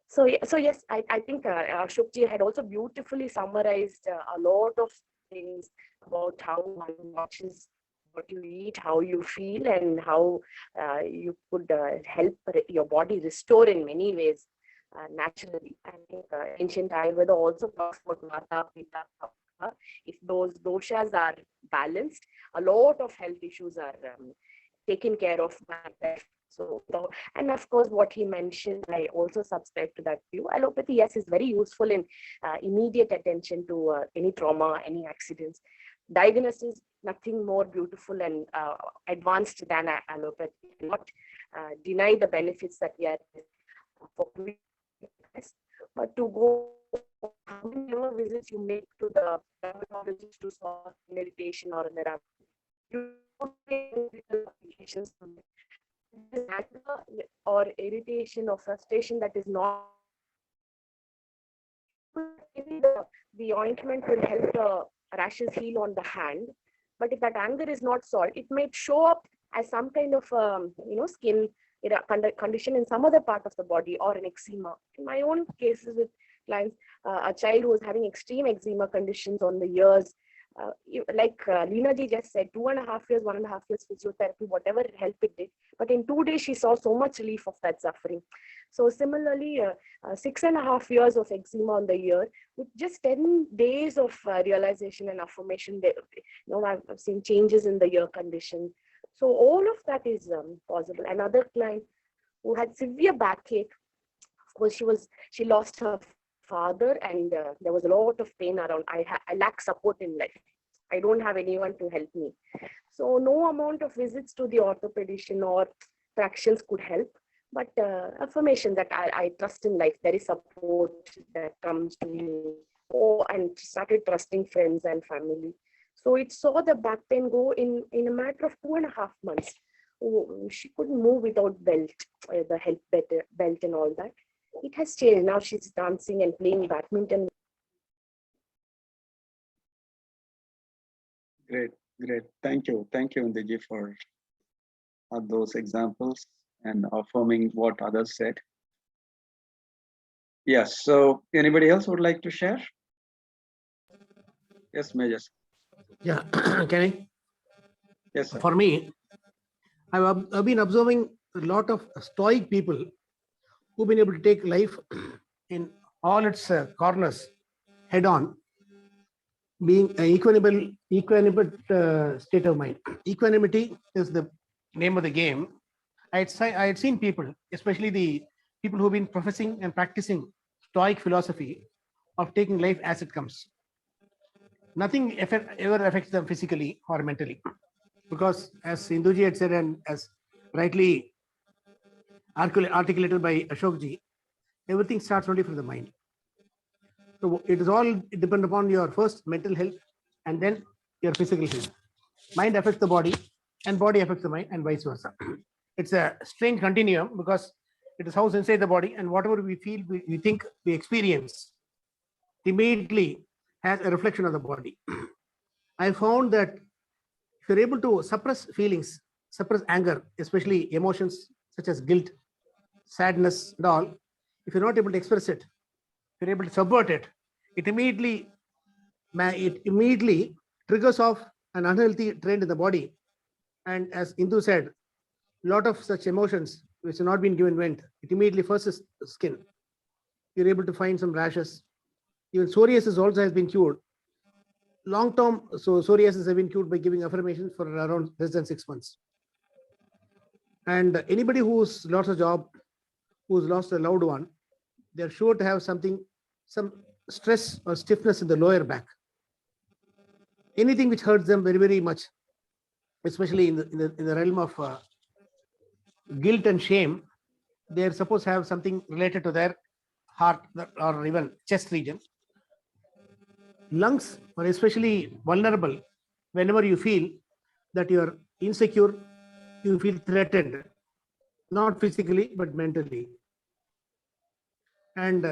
So yes, I think Shukji had also beautifully summarized a lot of things about how one watches what you eat, how you feel, and how you could help your body restore in many ways naturally. I think ancient Ayurveda also talks about Vata, Pitta, if those doshas are balanced, a lot of health issues are taken care of by that. So, and of course, what he mentioned, I also subscribe to that view. Allopathy, yes, is very useful in immediate attention to any trauma, any accidents. Diagnosis, nothing more beautiful and advanced than allopathy. Not deny the benefits that we are for, but to go, how many visits you make to the dermatologist to solve an irritation or an error, you don't get applications or irritation or frustration that is not, maybe the ointment will help the rashes heal on the hand, but if that anger is not solved, it may show up as some kind of skin condition in some other part of the body or an eczema. In my own cases with clients, a child who was having extreme eczema conditions on the ears, like Leena ji just said, 2.5 years, 1.5 years physiotherapy, whatever help it did, but in 2 days she saw so much relief of that suffering. So similarly, 6.5 years of eczema on the ear with just 10 days of realization and affirmation, I've seen changes in the ear condition. So all of that is possible. Another client who had severe backache, of course she lost her father, and there was a lot of pain around. I lack support in life. I don't have anyone to help me. So no amount of visits to the orthopedician or fractions could help, but affirmation that I trust in life. There is support that comes to me. And started trusting friends and family. So it saw the back pain go in a matter of 2.5 months. She couldn't move without belt, the help belt and all that. It has changed. Now she's dancing and playing badminton. Great. Thank you, Indiji, for those examples and affirming what others said. Yes. So, anybody else would like to share? Yes, Majors. Yeah, can I? Yes, sir. For me, I've been observing a lot of stoic people who've been able to take life in all its corners head on, being an equanimate state of mind. Equanimity is the name of the game. I had seen people, especially the people who've been professing and practicing stoic philosophy of taking life as it comes. Nothing ever affects them physically or mentally, because as Induji had said, and as rightly articulated by Ashokji, everything starts only from the mind. So it is all depend upon your first mental health and then your physical health. Mind affects the body and body affects the mind and vice versa. It's a strange continuum because it is housed inside the body, and whatever we feel, we think, we experience immediately has a reflection of the body. I found that if you're able to suppress feelings, suppress anger, especially emotions such as guilt, sadness, and all, if you're not able to express it, if you're able to subvert it, it immediately triggers off an unhealthy trend in the body. And as Indu said, a lot of such emotions which have not been given vent, it immediately furses the skin. You're able to find some rashes. Even psoriasis also has been cured. Long-term, so psoriasis have been cured by giving affirmations for around less than 6 months. And anybody who's lost a job, who's lost a loved one, they're sure to have some stress or stiffness in the lower back. Anything which hurts them very, very much, especially in the realm of guilt and shame, they're supposed to have something related to their heart or even chest region. Lungs are especially vulnerable whenever you feel that you're insecure, you feel threatened, not physically, but mentally. And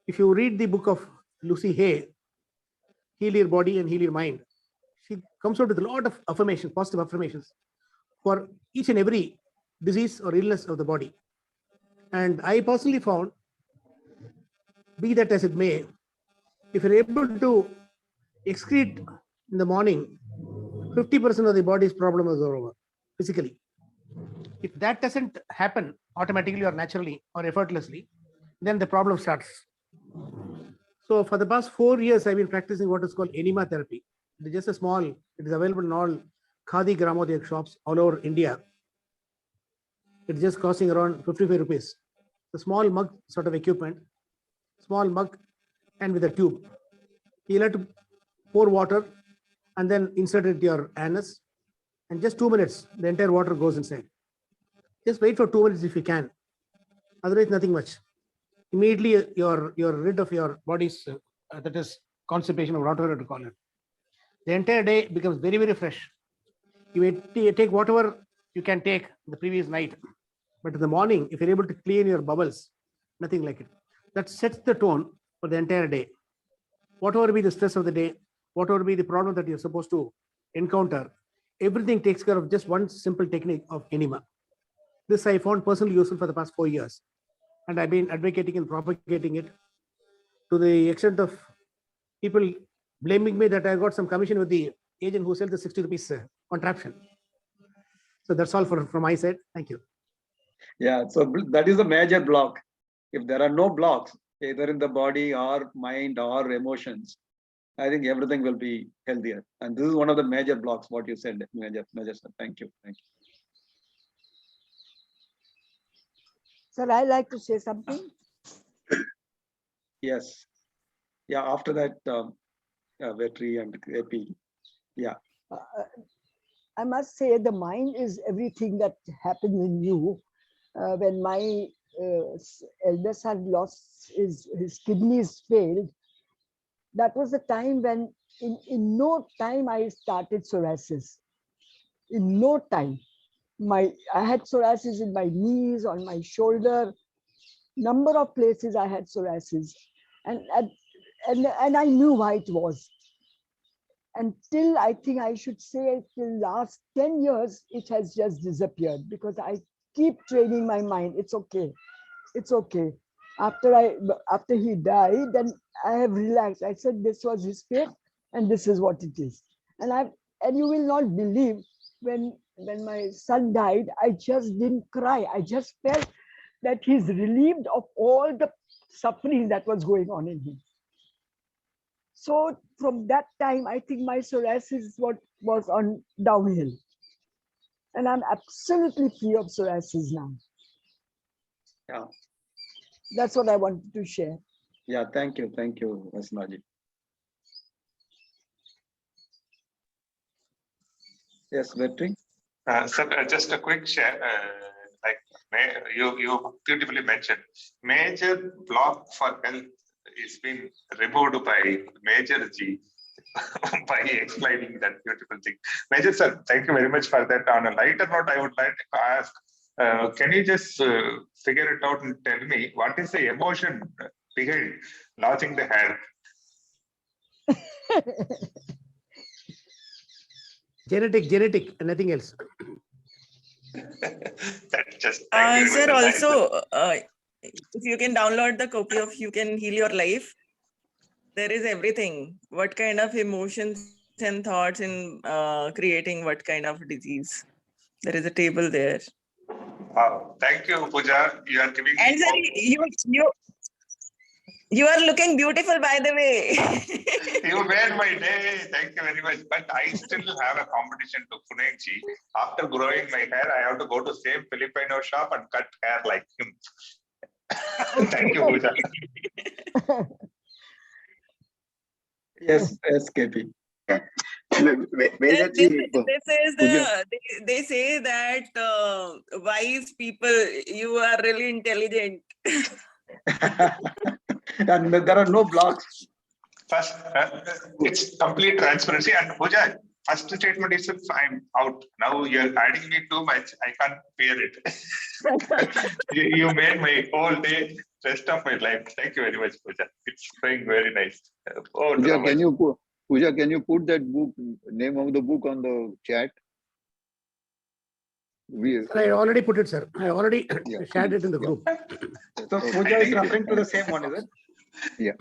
if you read the book of Lucy Hay, Heal Your Body and Heal Your Mind, she comes out with a lot of affirmations, positive affirmations for each and every disease or illness of the body. And I personally found, be that as it may, if you're able to excrete in the morning, 50% of the body's problem is over physically. If that doesn't happen automatically or naturally or effortlessly, then the problem starts. So for the past 4 years, I've been practicing what is called Enema Therapy. It is just a small, it is available in all Khadi Gramodaya shops all over India. It's just costing around 55 rupees. The small mug sort of equipment, small mug and with a tube. You'll have to pour water and then insert it into your anus. And just 2 minutes, the entire water goes inside. Just wait for 2 minutes if you can. Otherwise, nothing much. Immediately, you're rid of your body's, that is constipation or whatever to call it. The entire day becomes very, very fresh. You take whatever you can take the previous night. But in the morning, if you're able to clean your bubbles, nothing like it. That sets the tone for the entire day. Whatever be the stress of the day, whatever be the problem that you're supposed to encounter, everything takes care of just one simple technique of enema. This I found personally useful for the past 4 years. And I've been advocating and propagating it to the extent of people blaming me that I got some commission with the agent who sells the 60 rupees contraption. So that's all from my side. Thank you. Yeah, so that is the major block. If there are no blocks, either in the body or mind or emotions, I think everything will be healthier. And this is one of the major blocks, what you said, major. Thank you. Thank you. Sir, I like to say something. Yes. Yeah, after that, Vetri and AP. Yeah. I must say the mind is everything that happens in you. When my elder son lost his kidneys failed, that was the time when in no time I started psoriasis. In no time. I had psoriasis in my knees, on my shoulder, number of places I had psoriasis. And I knew why it was. Until I think I should say till last 10 years, it has just disappeared because I keep training my mind. It's okay. It's okay. After he died, then I have relaxed. I said this was his fate and this is what it is. And you will not believe when my son died, I just didn't cry. I just felt that he's relieved of all the suffering that was going on in him. So from that time, I think my psoriasis was on downhill. And I'm absolutely free of psoriasis now. Yeah. That's what I wanted to share. Yeah, thank you. Thank you, Asmaji. Yes, Vetri. Sir, just a quick share. You beautifully mentioned, major block for health is been removed by Major G by explaining that beautiful thing. Major sir, thank you very much for that. On a lighter note, I would like to ask, can you just figure it out and tell me what is the emotion behind lodging the hair? Genetic, and nothing else. Sir, also, if you can download the copy of You Can Heal Your Life, there is everything. What kind of emotions and thoughts in creating what kind of disease. There is a table there. Wow, thank you, Pooja. You are giving and me sir, you are looking beautiful, by the way. You made my day. Thank you very much. But I still have a competition to Puneji. After growing my hair, I have to go to same Filipino shop and cut hair like him. Thank you, Pooja. Yes, KP. They say that wise people, you are really intelligent. And there are no blocks. First, it's complete transparency. And Pooja, first statement is I'm out. Now you're adding me too much. I can't bear it. You made my whole day, rest of my life. Thank you very much, Pooja. It's going very nice. Pooja, can you put that book, name of the book on the chat? I already put it, sir. I already shared it in the group. So Pooja is referring to the same one, is it? Yeah.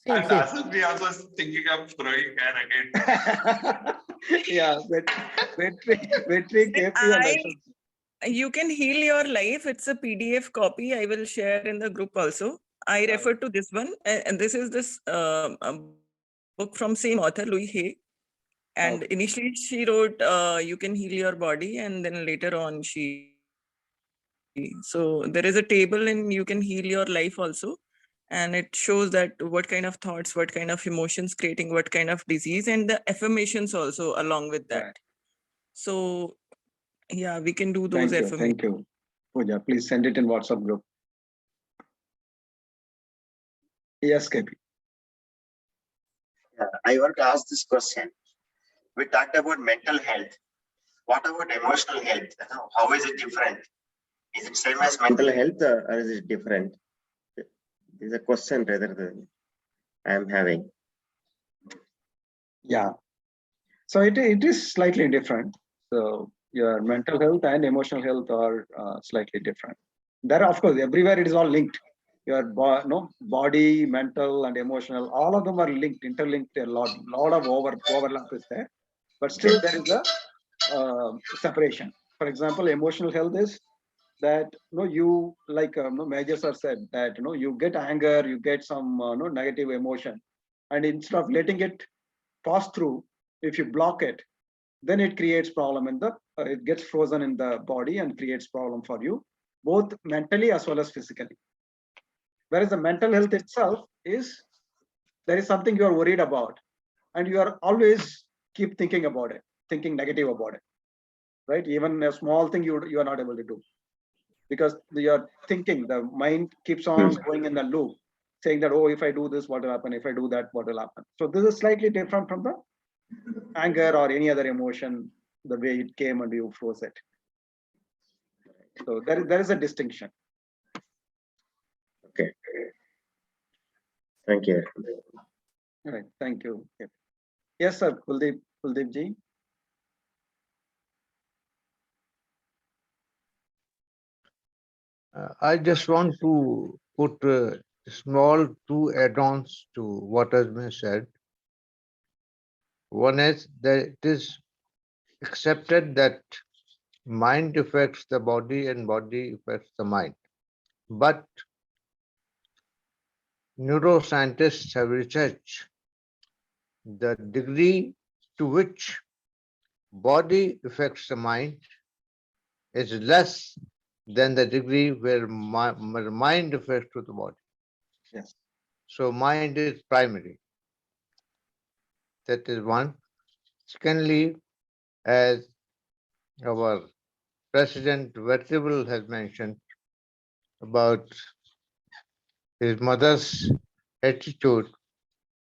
And Asad also thinking of growing hair again. Yeah, Vetri, KP, You Can Heal Your Life. It's a PDF copy. I will share in the group also. I refer to this one, and this is this book from same author, Louis Hay. And Okay. initially she wrote, "You can heal your body," and then later on so there is a table in "You Can Heal Your Life" also, and it shows that what kind of thoughts, what kind of emotions creating what kind of disease, and the affirmations also along with that. Right. So yeah, we can do those affirmations. Thank you, Pooja. Please send it in WhatsApp group. Yes, KP. I want to ask this question. We talked about mental health. What about emotional health? How is it different? Is it same as mental health or is it different? This is a question rather than I am having. Yeah. So it is slightly different. So your mental health and emotional health are slightly different. There, of course, everywhere it is all linked. Your body, mental, and emotional, all of them are linked, interlinked. A lot of overlap is there, but still there is a separation. For example, emotional health is that you like Major sir said that you get anger, you get some negative emotion, and instead of letting it pass through, if you block it, then it creates problem in the it gets frozen in the body and creates problem for you, both mentally as well as physically. Whereas the mental health itself is there is something you are worried about, and you are always keep thinking about it, thinking negative about it, right? Even a small thing you are not able to do because your thinking, the mind keeps on going in the loop, saying that, oh, if I do this, what will happen? If I do that, what will happen? So this is slightly different from the anger or any other emotion, the way it came and you froze it. So there is a distinction. Okay. Thank you. All right. Thank you. Yes, sir. Kuldeep ji. I just want to put small two add-ons to what has been said. One is that it is accepted that mind affects the body and body affects the mind. But neuroscientists have researched the degree to which body affects the mind is less than the degree where mind affects to the body. Yes. So mind is primary. That is one. Secondly, as our President Vegetable has mentioned about his mother's attitude,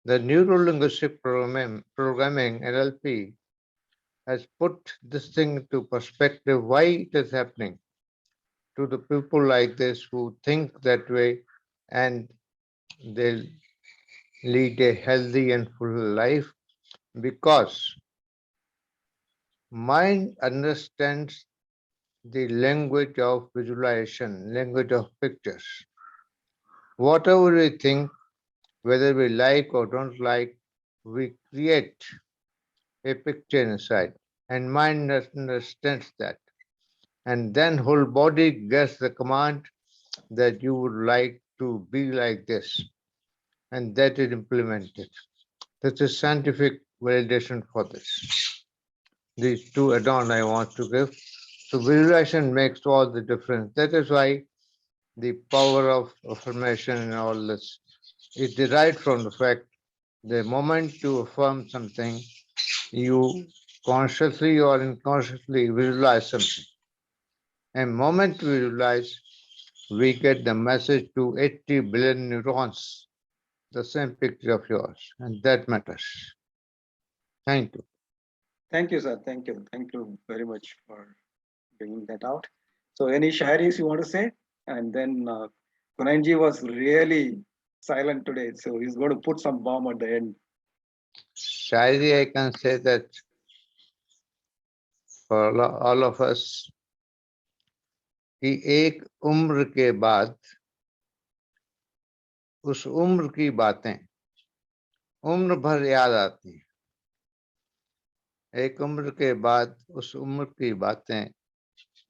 the neuro-linguistic programming NLP has put this thing into perspective, why it is happening to the people like this who think that way and they lead a healthy and full life, because mind understands the language of visualization, language of pictures. Whatever we think, whether we like or don't like, we create a picture inside, and mind understands that. And then whole body gets the command that you would like to be like this, and that is implemented. This is scientific validation for this. These two add-on I want to give. So visualization makes all the difference. That is why the power of affirmation and all this is derived from the fact the moment you affirm something, you consciously or unconsciously visualize something. And moment we visualize, we get the message to 80 billion neurons, the same picture of yours, and that matters. Thank you. Thank you, sir. Thank you. Thank you very much for bringing that out. So any sharis you want to say? And then Kunanji was really silent today, so he's going to put some bomb at the end. Shairi, I can say that for all of us, कि एक उम्र के बाद उस उम्र की बातें उम्र भर याद आती हैं। एक उम्र के बाद उस उम्र की बातें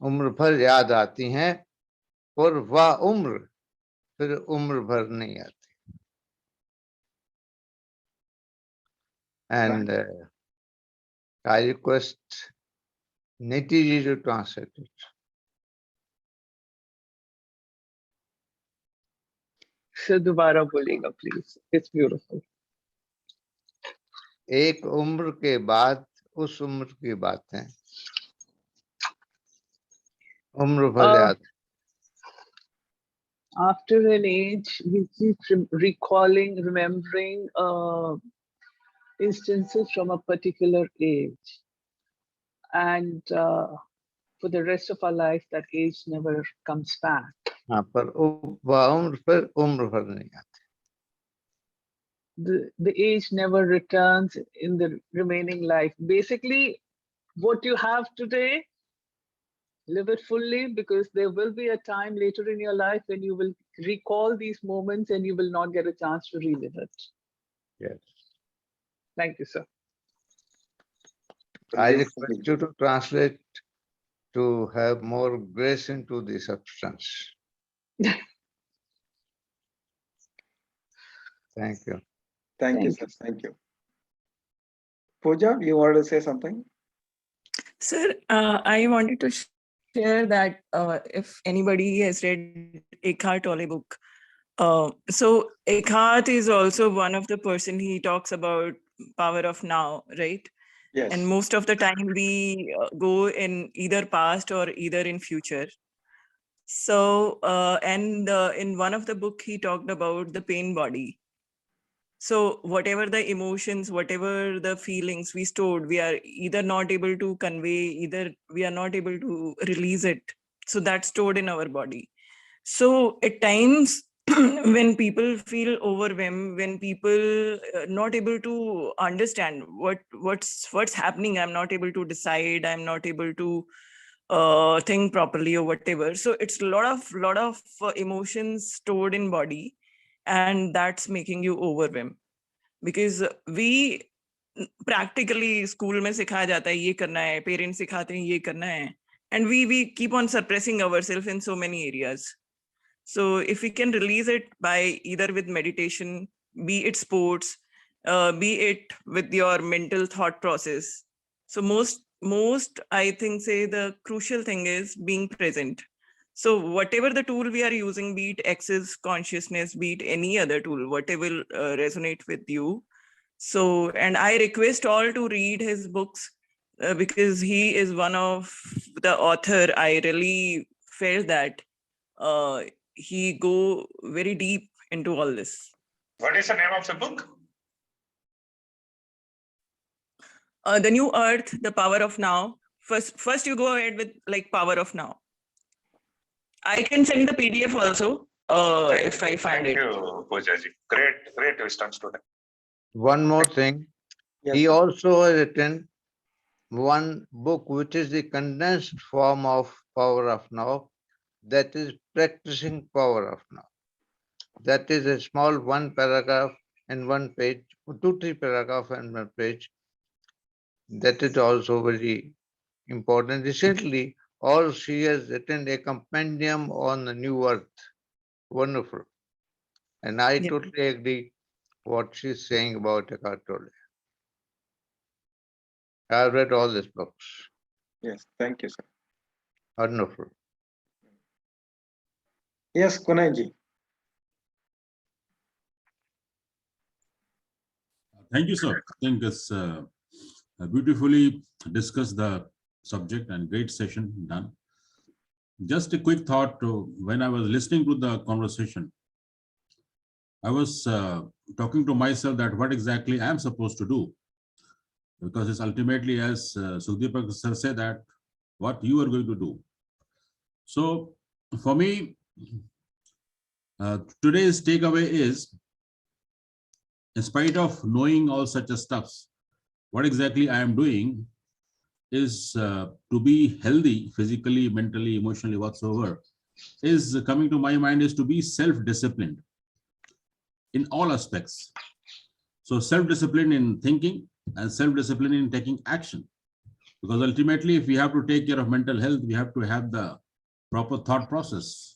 उम्र भर याद आती हैं, और वह उम्र फिर उम्र भर नहीं आती. And I request Niti ji to translate it. So दोबारा बोलिएगा please. It's beautiful. एक उम्र के बाद उस उम्र की बातें उम्र भर याद. After an age, we keep recalling, remembering instances from a particular age. And for the rest of our life, that age never comes back. हाँ, पर वह उम्र फिर उम्र भर नहीं आती. The age never returns in the remaining life. Basically, what you have today, live it fully, because there will be a time later in your life when you will recall these moments and you will not get a chance to relive it. Yes. Thank you, sir. I request you to translate to have more grace into the substance. Thank you. Thank you, sir. Thank you. Pooja, you wanted to say something? Sir, I wanted to share that if anybody has read Eckhart Tolle book, so Eckhart is also one of the person, he talks about power of now, right? Yes. And most of the time we go in either past or either in future. So, and in one of the book, he talked about the pain body. So whatever the emotions, whatever the feelings we stored, we are either not able to convey, either we are not able to release it. So that's stored in our body. So at times when people feel overwhelmed, when people not able to understand what's happening, I'm not able to decide, I'm not able to think properly or whatever. So it's a lot of emotions stored in body, and that's making you overwhelmed. Because we practically school में सिखाया जाता है ये करना है, parents सिखाते हैं ये करना है, and we keep on suppressing ourselves in so many areas. So if we can release it by either with meditation, be it sports, be it with your mental thought process. So most I think say the crucial thing is being present. So whatever the tool we are using, be it Access Consciousness, be it any other tool, whatever resonate with you. So, and I request all to read his books because he is one of the author. I really felt that he go very deep into all this. What is the name of the book? The New Earth, the Power of Now. First you go ahead with like Power of Now. I can send the PDF also if I find it. Thank you, Poojaji. Great wisdom student. One more thing. Yes, He sir. also has written one book which is the condensed form of Power of Now, that is Practicing Power of Now. That is a small one paragraph and one page, 2-3 paragraphs and one page. That is also very important. Recently, or she has written a compendium on the New Earth. Wonderful. And I Yeah. totally agree what she's saying about Eckhart Tolle. I've read all these books. Yes, thank you, sir. Wonderful. Yes, Kunalji. Thank you, sir. I think it's beautifully discussed the subject and great session done. Just a quick thought, when I was listening to the conversation, I was talking to myself that what exactly I am supposed to do. Because it's ultimately, as Sukhdeepak sir said, that what you are going to do. So for me, today's takeaway is, in spite of knowing all such stuffs, what exactly I am doing is to be healthy physically, mentally, emotionally, whatsoever, is coming to my mind is to be self-disciplined in all aspects. So self-discipline in thinking and self-discipline in taking action. Because ultimately, if we have to take care of mental health, we have to have the proper thought process.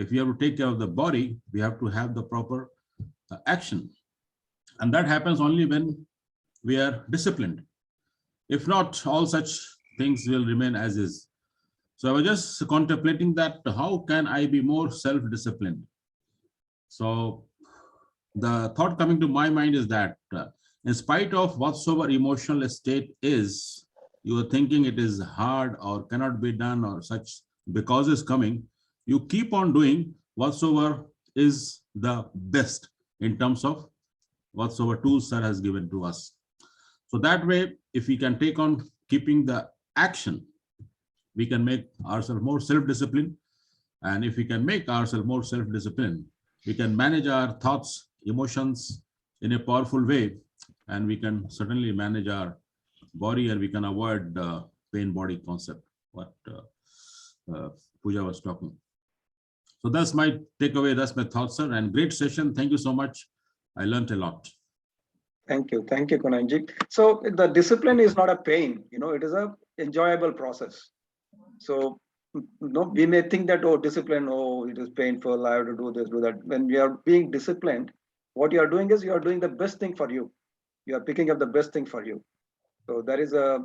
if we have to take care of the body, we have to have the proper action. And that happens only when we are disciplined. If not, all such things will remain as is. So I was just contemplating that how can I be more self-disciplined? So the thought coming to my mind is that in spite of whatsoever emotional state is, you are thinking it is hard or cannot be done or such because is coming, you keep on doing whatsoever is the best in terms of whatsoever tools Sir has given to us. So that way, if we can take on keeping the action, we can make ourselves more self-disciplined. And if we can make ourselves more self-disciplined, we can manage our thoughts, emotions in a powerful way, and we can certainly manage our body, and we can avoid the pain body concept, what Pooja was talking. So that's my takeaway, that's my thoughts, sir, and great session. Thank you so much. I learned a lot. Thank you, Kunanji. So the discipline is not a pain, it is a enjoyable process. So we may think that, oh, discipline, oh, it is painful, I have to do this, do that. When we are being disciplined, what you are doing is you are doing the best thing for you. You are picking up the best thing for you. So there is a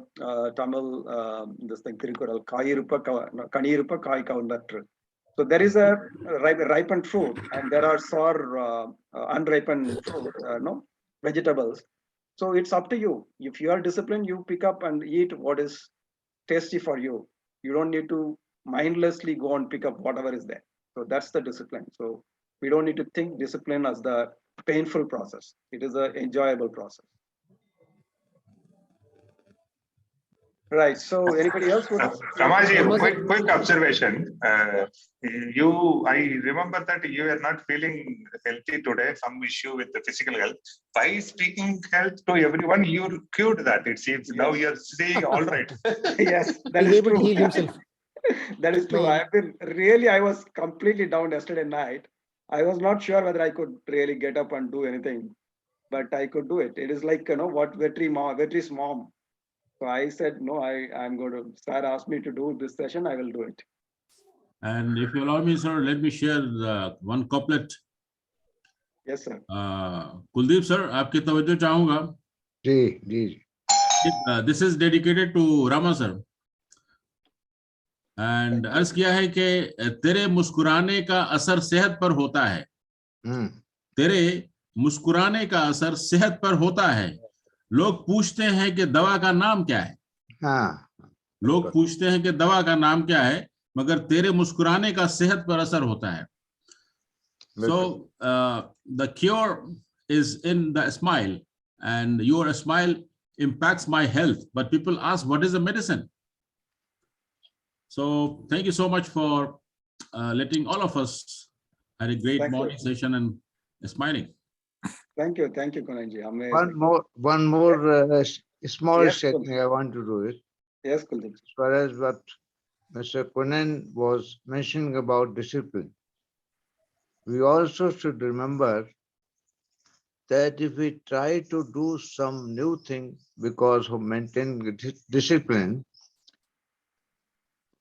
Tamil, this thing, Tirukural, Kanirupa Kai Kaundatru. So there is a ripened fruit, and there are sour, unripened fruit, vegetables. So it's up to you. If you are disciplined, you pick up and eat what is tasty for you. You don't need to mindlessly go and pick up whatever is there. So that's the discipline. So we don't need to think discipline as the painful process. It is an enjoyable process. Right. So anybody else? Ramaji, quick observation. I remember that you are not feeling healthy today, some issue with the physical health. By speaking health to everyone, you cured that, it seems. Yes. Now you're saying all right. Yes, that is true. Heal himself. That is true. I was completely down yesterday night. I was not sure whether I could really get up and do anything, but I could do it. It is like, what Vetri's mom. So I said, no, I'm going to, Sir asked me to do this session, I will do it. And if you allow me, sir, let me share one couplet. Yes, sir. Kuldeep, sir, आपकी तवज्जो चाहूँगा. जी. This is dedicated to Rama, sir. And अर्ज किया है कि तेरे मुस्कुराने का असर सेहत पर होता है. तेरे मुस्कुराने का असर सेहत पर होता है. लोग पूछते हैं कि दवा का नाम क्या है. लोग पूछते हैं कि दवा का नाम क्या है, मगर तेरे मुस्कुराने का सेहत पर असर होता है. So the cure is in the smile, and your smile impacts my health. But people ask, what is the medicine? So thank you so much for letting all of us had a great morning session and smiling. Thank you, Kunanji. One more small statement I want to do it. Yes, Kuldeep. As far as what Mr. Kunan was mentioning about discipline, we also should remember that if we try to do some new thing because of maintaining discipline,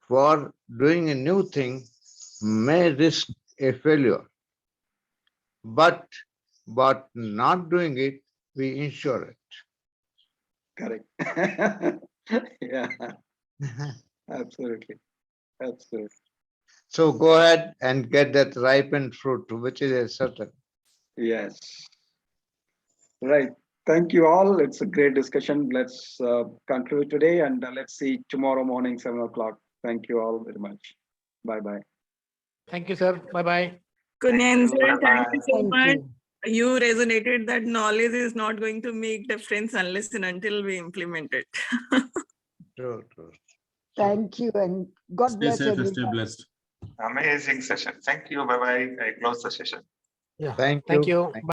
for doing a new thing may risk a failure. But not doing it, we ensure it. Correct. Yeah. Absolutely. So go ahead and get that ripened fruit, which is a certain. Yes. Right. Thank you all. It's a great discussion. Let's conclude today, and let's see tomorrow morning, 7 o'clock. Thank you all very much. Bye-bye. Thank you, sir. Bye-bye. Kunyan sir, thank you so much. You resonated that knowledge is not going to make difference unless and until we implement it. True. Thank you, and God bless everyone. Stay blessed. Amazing session. Thank you. Bye-bye. I close the session. Yeah. Thank you. Thank you.